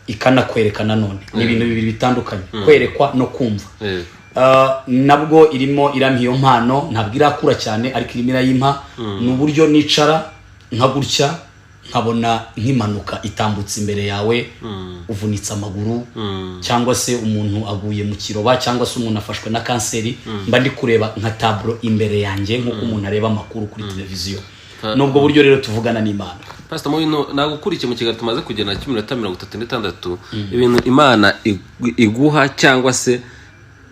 ikanakwereka nanone. Ni ibintu bibiri bitandukanye, kwerekwa no kumva. Nabwo irimo irampa iyo mpano, ntabwo irakura cyane ariko irimo irayimpa. Ni uburyo nicara nka gutya nkabona nk'impanuka itambutse imbere yawe, uvunitse amaguru, cyangwa se umuntu aguye mu kiroba, cyangwa se umuntu afashwe na kanseri, mba ndi kureba nka tablo imbere yanjye nk'uko umuntu areba amakuru kuri televiziyo. Nubwo buryo rero tuvugana n'Imana. Pastor Mubino, nagukurikiye mu kiganiro tumaze kugenda 10:36, ibintu Imana iguha cyangwa se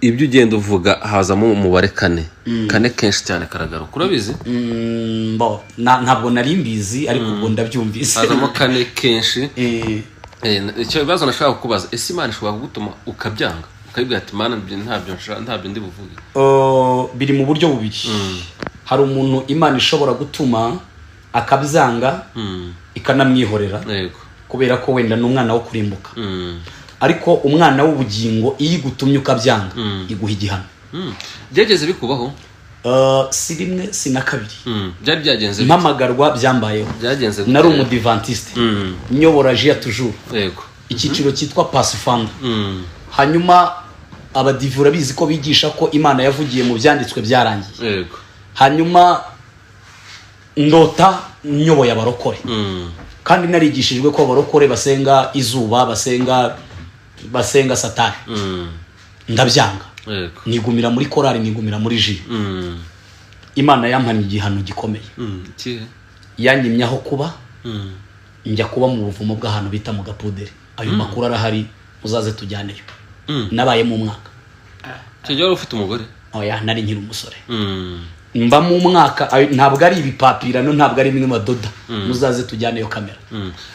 ibyo ugenda uvuga hazamo umubare kane kenshi cyane karagaruka, urabizi? Ntabwo nari mbizi, ariko ubwo ndabyumvise. Hazamo kane kenshi. Icyo bibazo nashaka kukubaza, ese Imana ishobora kugutuma ukabyanga, ukayibwira ati Imana ntabyo ndi buvuge? Biri mu buryo bubiri. Hari umuntu Imana ishobora gutuma akabyanga, ikanamwihorera, kubera ko wenda n'umwana wo kurimbuka. Ariko umwana w'ubugingo iyo igutumye ukabyanga, iguha igihano. Byageze bikubaho? Si rimwe si na kabiri. Byari byagenze mpamagarwa byambayeho. Nari umudivantiste, nyobora Jia toujours, icyiciro cyitwa Pathfinder. Hanyuma abadivura bizi ko bigisha ko Imana yavugiye mu byanditswe byarangiye. Hanyuma ndota nyoboye abarokore. kandi narigishijwe ko abarokore basenga izuba basenga satani ndabyanga nigumira muri korari nigumira muri ji Imana yampanye igihano gikomeye yanyimyaho kuba njya kuba mu buvumo bw'ahantu bita mu Gapuderi ayo makuru arahari uzaze tujyaneyo nabaye mu mwaka cyo wari ufite umugore oya nari nkiri umusore mba mu mwaka ntabwo ari ibipapirano ntabwo ari imwe madoda muzaze tujyaneyo kamera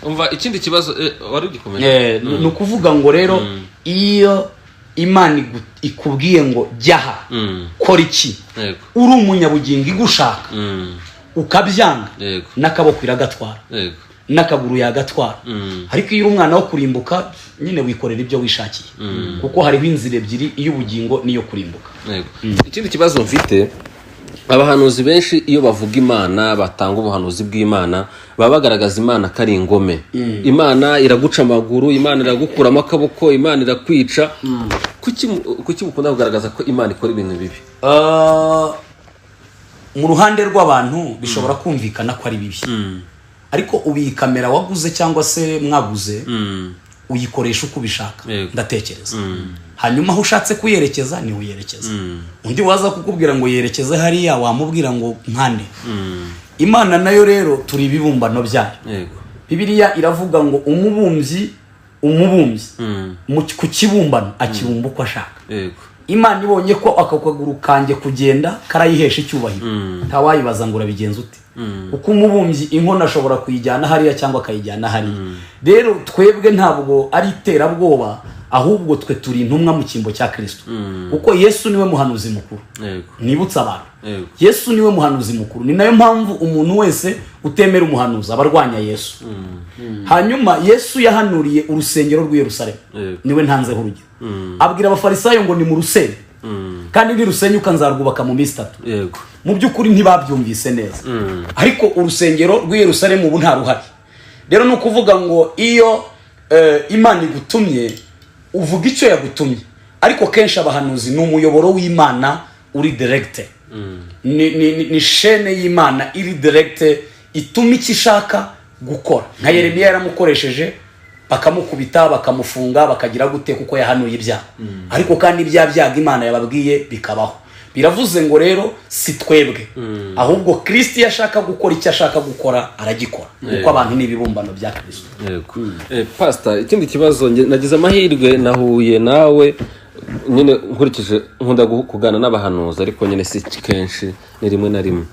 umva ikindi kibazo wari ugikomeye ni ukuvuga ngo rero iyo Imana ikubwiye ngo jyaha kora iki uri umunyabugingo igushaka ukabyanga n'akaboko iragatwara n'akaguru yagatwara ariko iyo uri umwana wo kurimbuka nyine wikorera ibyo wishakiye kuko hariho inzira ebyiri iy'ubugingo n'iyo kurimbuka ikindi kibazo mfite abahanuzi benshi iyo bavuga Imana batanga ubuhanuzi bw'Imana baba bagaragaza Imana ko ari ingome Imana iraguca amaguru Imana iragukuramo akaboko Imana irakwica kuki mukunda kugaragaza ko Imana ikora ibintu bibi mu ruhande rw'abantu bishobora kumvikana ko ari bibi ariko ubiyi kamera waguze cyangwa se mwaguze uyikoresha uko ubishaka ndatekereza hanyuma aho ushatse kuyerekeza ni uyerekeza undi waza kukubwira ngo yerekeze hariya wamubwira ngo nkane Imana nayo rero turi ibibumbano byayo Bibiliya iravuga ngo umubumbyi ku kibumbano akibumba uko ashaka Imana ibonye ko akakaguru kanjye kugenda karayihesha icyubahiro ntawayibaza ngo urabigenza ute uko umubumbyi inkono ashobora kuyijyana hariya cyangwa akayijyana hariya rero twebwe ntabwo ari iterabwoba ahubwo twe turi intumwa mu cyimbo cya Kristo kuko Yesu niwe muhanuzi mukuru nibutsa abantu Yesu niwe muhanuzi mukuru ni nayo mpamvu umuntu wese utemera umuhanuzi abarwanya Yesu hanyuma Yesu yahanuriye urusengero rw'i Yerusalemu niwe ntanzeho urugero abwira abafarisayo ngo ni mu rusenge kandi nirusenyuka nzarwubaka mu minsi 3 mu by'ukuri ntibabyumvise neza ariko urusengero rw'i Yerusalemu ubu nta ruhari rero ni ukuvuga ngo iyo Imana igutumye uvuga icyo yagutumye ariko kenshi abahanuzi ni umuyoboro w'Imana uri direct ni shene y'Imana iri direct ituma icyo ishaka gukora nka Yeremiya yaramukoresheje bakamukubita bakamufunga bakagira gute kuko yahanuye ibyaha ariko kandi ibyaha Imana yababwiye bikabaho biravuze ngo rero si twebwe ahubwo Kristo yashaka gukora icyo ashaka gukora aragikora kuko abantu ni ibibumbano bya Kristo Pastor ikindi kibazo nagize amahirwe nahuye nawe nyine nkurikije nkunda kugana n'abahanuzi ariko nyine si kenshi ni rimwe na rimwe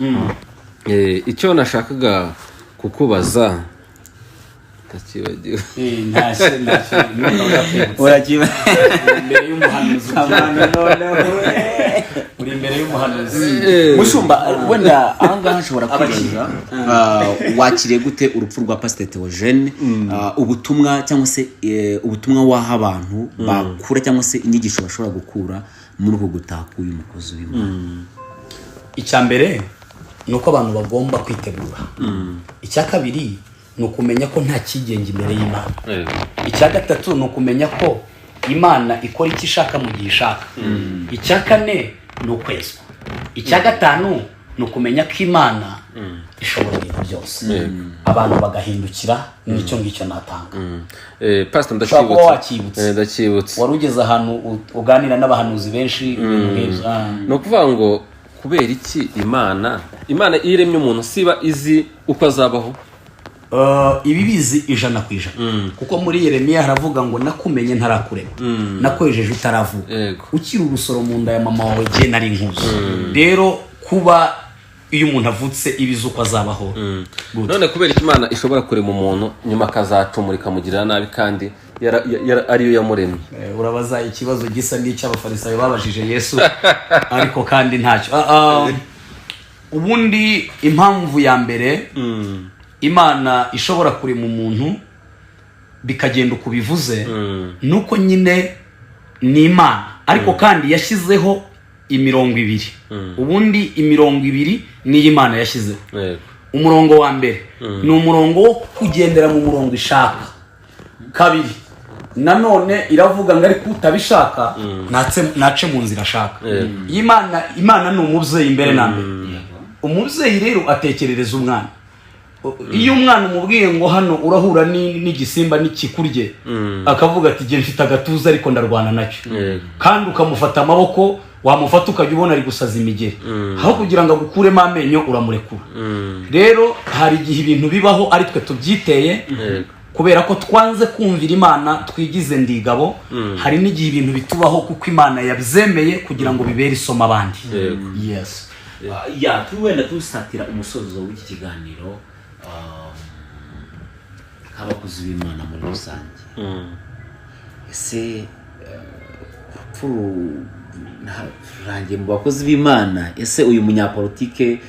icyo nashakaga kukubaza imbere y'umuhanuzi mushumba wenda ahangaha nshobora kwibaza wakiriye gute urupfu rwa Pastor Theogene ubutumwa cyangwa se ubutumwa waha abantu bakura cyangwa se inyigisho bashobora gukura muri uko gutaka uyu mukozi w'Imana icyambere nuko abantu bagomba kwitegura icya kabiri ni ukumenya ko nta kigenge imbere y'Imana icya gatatu ni ukumenya ko Imana ikora icyo ishaka mu gihe ishaka icya kane ni ukwezwa icya gatanu ni ukumenya ko Imana ishobora ibintu byose abantu bagahindukira n'icyo ngicyo natanga Pastor ndakibutse wari ugeze ahantu uganira n'abahanuzi benshi no kuvuga ngo kubera iki Imana iremye umuntu siba izi uko azabaho ibibizi 100% kuko muri Yeremiya haravuga ngo nakumenye ntarakurema nakwejeje utaravuka ukiri urusoro mu nda ya mama wawe je nari nkuzo rero kuba iyo umuntu avutse ibizo uko azabaho none kubera Imana ishobora kurema umuntu nyuma akazacumurika mugirira nabi kandi ariyo yamuremye urabaza ikibazo gisa n'icy'abafarisayo babajije Yesu ariko kandi ntacyo ubundi impamvu ya mbere Imana ishobora kurema umuntu bikagenda uko bivuze nuko nyine ni Imana ariko kandi yashyizeho imirongo 2 ubundi imirongo 2 ni Imana yashyizeho umurongo wa mbere ni umurongo wo kugendera mu murongo ishaka kabiri nanone iravuga ngo ariko utabishaka nace mu nzira ashaka Imana ni umubyeyi imbere na mbere umubyeyi rero atekerereza umwana iyo umwana umubwiye ngo hano urahura n'igisimba n'ikikurye akavuga ati jye mfite agatuza ariko ndarwana nacyo kandi ukamufata amaboko wamufata ukajya ubona ari gusaza imigeri aho kugira ngo agukuremo amenyo uramurekura rero hari igihe ibintu bibaho ari twe tubyiteye kubera ko twanze kumvira Imana twigize ndigabo hari n'igihe ibintu bitubaho kuko Imana yabyemeye kugira ngo bibere isomo abandi yes wenda dusatira umusozo w'iki kiganiro nk'abakozi b'Imana muri rusange ese rangiye mu bakozi b'Imana ese uyu munyapolitike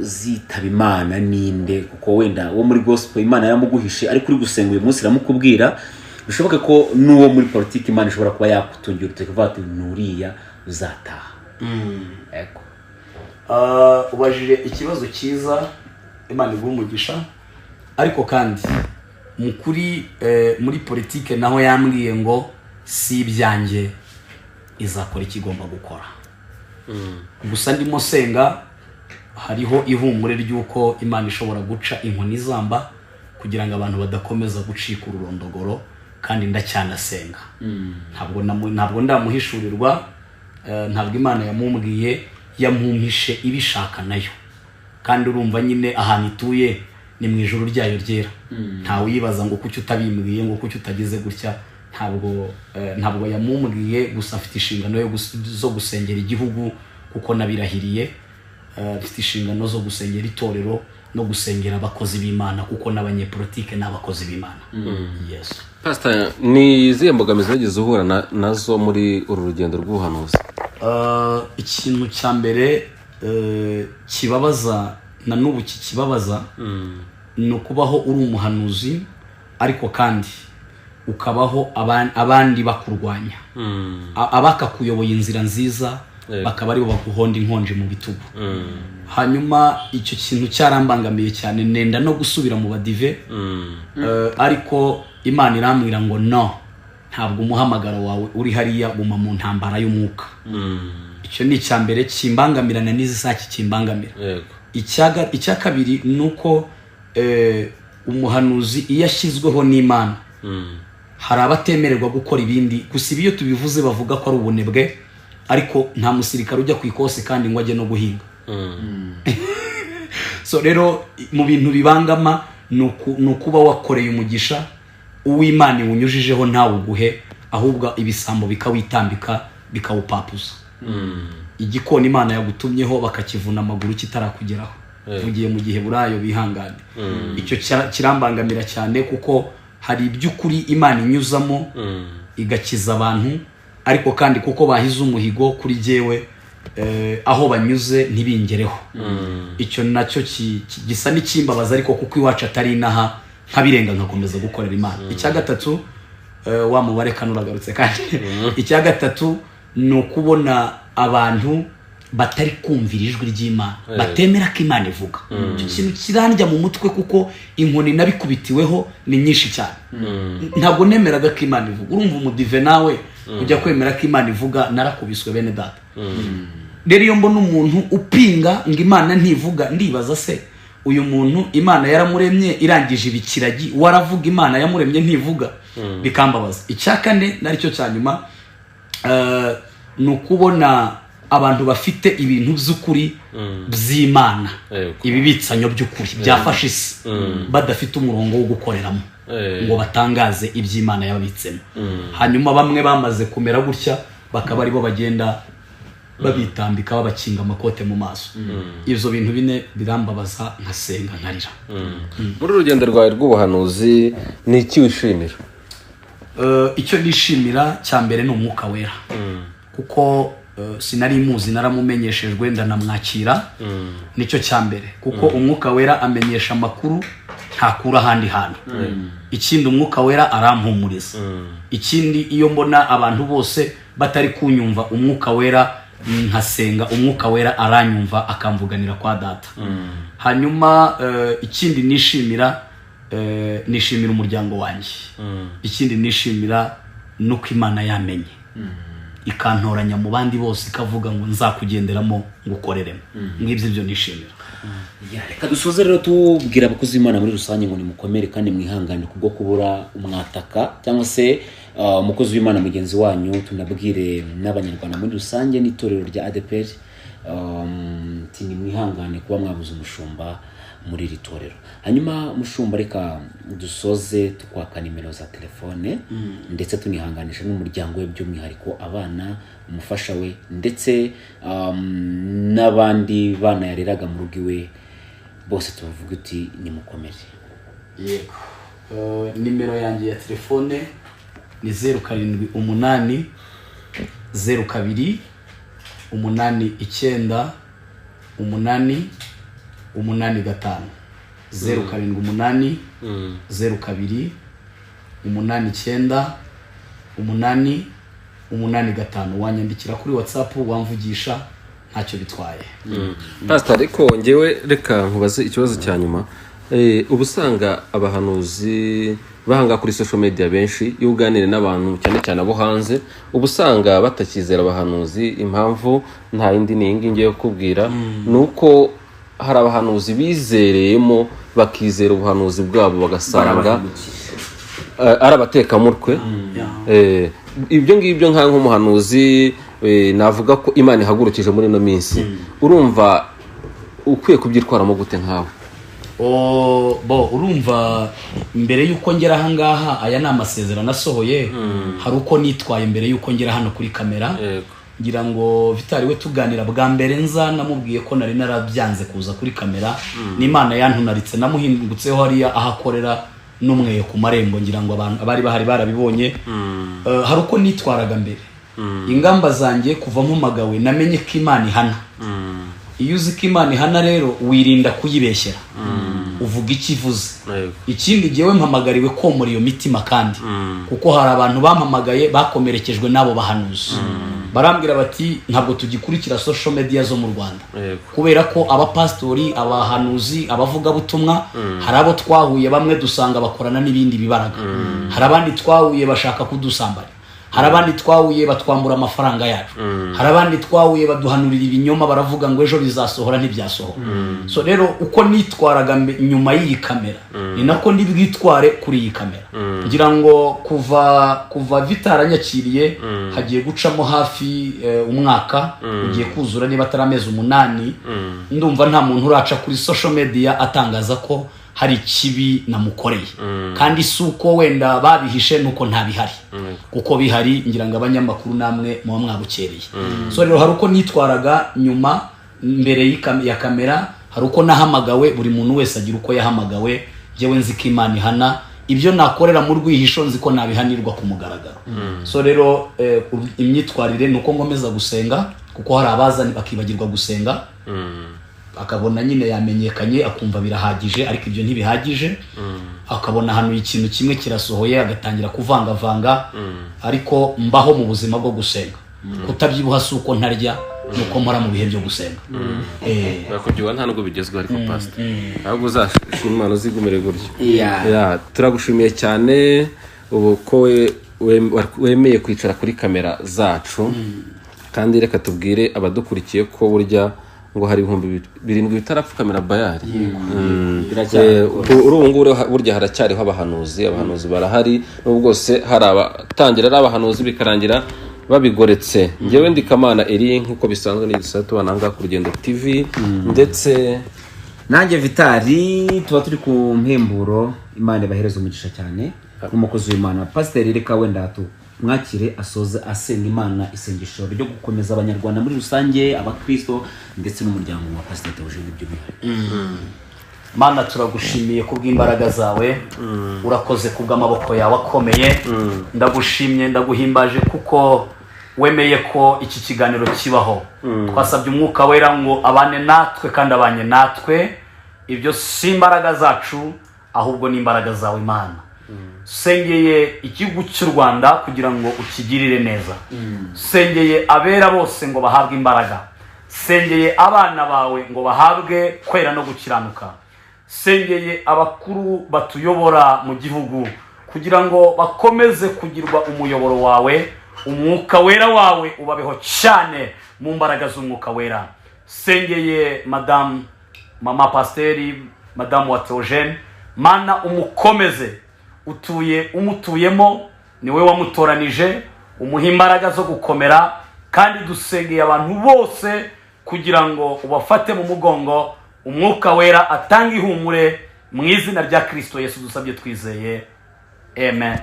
zitaba Imana ninde kuko wenda wo muri gospel Imana yaramuguhishe ariko uri gusenga uyu munsi iramukubwira bishoboke ko n'uwo muri politiki Imana ishobora kuba yakutungira utekevuga ati nuriya uzataha eko ubajije ikibazo cyiza Imana iguha umugisha ariko kandi mukuri muri politike naho yambwiye ngo si ibyanjye izakora ikigomba gukora gusa ndimo senga hariho ihumure ry'uko Imana ishobora guca inkoni zamba kugira ngo abantu badakomeza gucika ururondogoro kandi ndacyanasenga ntabwo ndamuhishurirwa ntabwo Imana yamumbwiye yamumpishe ibishaka nayo kandi urumva nyine ahantu ituye ni mu ijuru ryayo ryera ntawe yibaza ngo kuki utabimbwiye ngo kuki utagize gutya ntabwo yamumbwiye gusa afite inshingano zo gusengera igihugu kuko nabirahiriye afite inshingano zo gusengera itorero no gusengera abakozi b'Imana kuko n'abanyepolitike n'abakozi b'Imana yes Pastor ni izihe mbogamizi zagize uhura nazo muri uru rugendo rw'ubuhanuzi ikintu cya mbere kibabaza na n'ubu kibabaza ni ukubaho uri umuhanuzi ariko kandi ukabaho abandi bakurwanya abakakuyoboye inzira nziza bakaba aribo baguhonda inkonje mu bitugu hanyuma icyo kintu cyarambangamiye cyane nenda no gusubira mu badive ariko Imana irambwira ngo no ntabwo umuhamagaro wawe uri hariya guma mu ntambara y'umwuka icyo ni icya mbere kimbangamirana n'izisaki kimbangamira icya kabiri nuko umuhanuzi iyo ashyizweho n'Imana hari abatemererwa gukora ibindi gusa iyo tubivuze bavuga ko ari ubunebwe ariko nta musirikare ujya ku ikosi kandi ngo ajye no guhinga so rero mu bintu bibangama ni ukuba wakoreye umugisha uw'Imana unyujijeho ntawe uguhe ahubwo ibisambo bikawitambika bikawupapuza igikona Imana yagutumyeho bakakivuna amaguru kitarakugeraho mugiye mu gihe burayo bihangane icyo kirambangamira cyane kuko hari iby'ukuri Imana inyuzamo igakiza abantu ariko kandi kuko bahize umuhigo kuri jewe aho banyuze ntibingereho icyo nacyo gisa n'ikimbabaza ariko kuko iwacu atari inaha nkabirenga nkakomeza gukorera Imana icya gatatu wa mubare kanuragarutse kandi icya gatatu ni ukubona abantu batari kumvira ijwi ry'Imana batemera ko Imana ivuga icyo kintu kirandya mu mutwe kuko inkoni nabikubitiweho ni nyinshi cyane ntabwo nemeraga ko Imana ivuga urumva umudive nawe ujya kwemera ko Imana ivuga narakubiswe bene data rero iyo mbona umuntu upinga ngo Imana ntivuga ndibaza se uyu muntu Imana yaramuremye irangije ibikiragi waravuga Imana yamuremye ntivuga bikambabaza icya kane naricyo cya nyuma ni ukubona abantu bafite ibintu by'ukuri by'Imana ibibitsanyo by'ukuri byafashe isi badafite umurongo wo gukoreramo ngo batangaze iby'Imana yababitsemo hanyuma bamwe bamaze kumera gutya bakaba aribo bagenda babitambika babakinga amakote mu maso ibyo bintu bine birambabaza nkasenga nkarira muri urugendo rwawe rw'ubuhanuzi ni iki wishimira icyo nishimira cya mbere ni umwuka wera kuko sinari muzi naramumenyeshejwe ndanamwakira nicyo cya mbere kuko umwuka wera amenyesha amakuru ntakura ahandi hantu ikindi umwuka wera arampumuriza ikindi iyo mbona abantu bose batari kunyumva umwuka wera nkasenga umwuka wera aranyumva akamvuganira kwa data hanyuma ikindi nishimira umuryango wanjye ikindi nishimira nuko Imana yamenye ikantoranya mu bandi bose ikavuga ngo nzakugenderamo ngukoreremo. Ngibyo ibyo nishimira. Reka dusoze rero tubwira abakozi b'Imana muri rusange ngo nimukomere kandi mwihangane kubwo kubura umwataka cyangwa se umukozi w'Imana mugenzi wanyu. Tunabwire n'abanyarwanda muri rusange n'itorero rya ADPR nimwihangane kuba mwabuze umushumba muri iri torero. Hanyuma mushumba, reka dusoze tukwaka nimero za telefone ndetse tunihanganisha n'umuryango we, by'umwihariko abana, umufasha we ndetse n'abandi bana yareraga mu rugo iwe, bose tubavuga uti nimukomere. Yego. Nimero yanjye ya telefone ni 078 02 89 8 85 078 02 89 8 85. Wanyandikira kuri WhatsApp, wamvugisha, ntacyo bitwaye. Pastor, ariko ngewe reka nkubaze ikibazo cya nyuma. Ubusanga abahanuzi bahanga kuri social media benshi iyo uganire n'abantu cyane cyane abo hanze, ubusanga batakizera abahanuzi. Impamvu nta yindi ningi ngiye kubwira nuko hari abahanuzi bizereyemo bakizera ubuhanuzi bwabo bagasanga ari abatekamutwe. Ibyo ngibyo nk'umuhanuzi navuga ko Imana ihagurukije muri no minsi, urumva ukwiye kubyitwaramo gute nkawe? Urumva mbere yuko ngera aha ngaha, aya ni amasezerano asohoye. Hari uko nitwaye mbere yuko ngera hano kuri kamera. Ngira ngo Vitali we tuganira bwa mbere nza namubwiye ko nari narabyanze kuza kuri kamera. N'Imana yantunaritse, namuhingutseho hariya ahakorera n'umweyo ku marembo. Ngira ngo abantu abari bahari barabibonye. Hari uko nitwaraga mbere. Ingamba zanjye kuva mpamagawe namenye ko Imana ihana. Iyo uzi ko Imana ihana rero wirinda kuyibeshyera, uvuga ikivuze. Ikindi giyewe mpamagariwe komora iyo mitima kandi kuko hari abantu bampamagaye bakomerekejwe nabo bahanuzi. Barambwira bati ntabwo tugikurikira social media zo mu Rwanda kubera ko abapastori, abahanuzi, abavuga butumwa, hari abo twahuye bamwe dusanga bakorana n'ibindi bibaraga. Hari abandi twahuye bashaka kudusambanya. Hari abandi twahuye batwambura amafaranga yacu. Hari abandi twahuye baduhanurira ibinyoma, baravuga ngo ejo bizasohora ntibyasohora. So rero uko nitwaraga nyuma y'iyi kamera ni nako ndibwitware kuri iyi kamera. Ngira ngo kuva vitaranyakiriye hagiye gucamo hafi umwaka, ugiye kuzura niba atarameze 8. Ndumva nta muntu uraca kuri social media atangaza ko hari kibi namukoreye. Kandi suko wenda babihishe nuko ntabihari. Kuko bihari ngira ngo abanyamakuru namwe mu mwabukereye. So rero hari uko nitwaraga nyuma mbere ya kamera, hari uko nahamagawe. Buri muntu wese agira uko yahamagawe. Jewe nzi ko Imana ihana. Ibyo nakorera mu rwihisho nzi ko nabihanirwa ku mugaragaro. So rero imyitwarire nuko ngomeza gusenga, kuko hari abazani bakibagirwa gusenga. Akabona nyine yamenyekanye akumva birahagije, ariko ibyo ntibihagije. Akabona hano ikintu kimwe kirasohoye agatangira kuvangavanga. Ariko mbaho mu buzima bwo gusenga. Kutabyibuha suko ntarya nuko mpora mu bihe byo gusenga. Bakubyiwa nta nubwo bigezweho ariko pastor. Ahubwo uzashima Imana uzigumire gutyo. Turagushimiye cyane ubu ko wemeye kwicara kuri kamera zacu. Kandi reka tubwire abadukurikiye ko burya ngo hari 7,000 bitarapfukamira Bayali. Urungure burya haracyariho abahanuzi barahari, n'ubwo se hari abatangira ari abahanuzi bikarangira babigoretse. Ngewe ndi Kamana Eri nkuko bisanzwe n'igisatu bananga ku Rugendo TV ndetse nanjye Vitali, tuba turi ku mpemburo. Imana ibahereze umugisha cyane n'umukozi w'Imana Pastor reka wenda mwakire asoza asenga Imana isengesho ryo gukomeza abanyarwanda muri rusange, abakristo ndetse n'umuryango wa Pastor Theogene by'umwihariko. Mana turagushimiye kubw'imbaraga zawe. Urakoze kubw'amaboko yawe akomeye. Ndagushimye, ndaguhimbaje kuko wemeye ko iki kiganiro kibaho. Twasabye umwuka wera ngo abane natwe kandi abanye natwe. Ibyo si imbaraga zacu ahubwo ni imbaraga zawe Imana. Sengeye igihugu cy'u Rwanda kugira ngo ukigirire neza. Sengeye abera bose ngo bahabwe imbaraga. Sengeye abana bawe ngo bahabwe kwera no gukiranuka. Sengeye abakuru batuyobora mu gihugu kugira ngo bakomeze kugirwa umuyoboro wawe, umwuka wera wawe ubabeho cyane mu mbaraga z'umwuka wera. Sengeye mama pasiteri, madamu wa Theogene, Mana umukomeze, umutuyemo, niwe wamutoranije, umuha imbaraga zo gukomera, kandi dusengeye abantu bose kugira ngo ubafate mu mugongo, umwuka wera atanga ihumure mu izina rya Kristo Yesu dusabye twizeye, amen.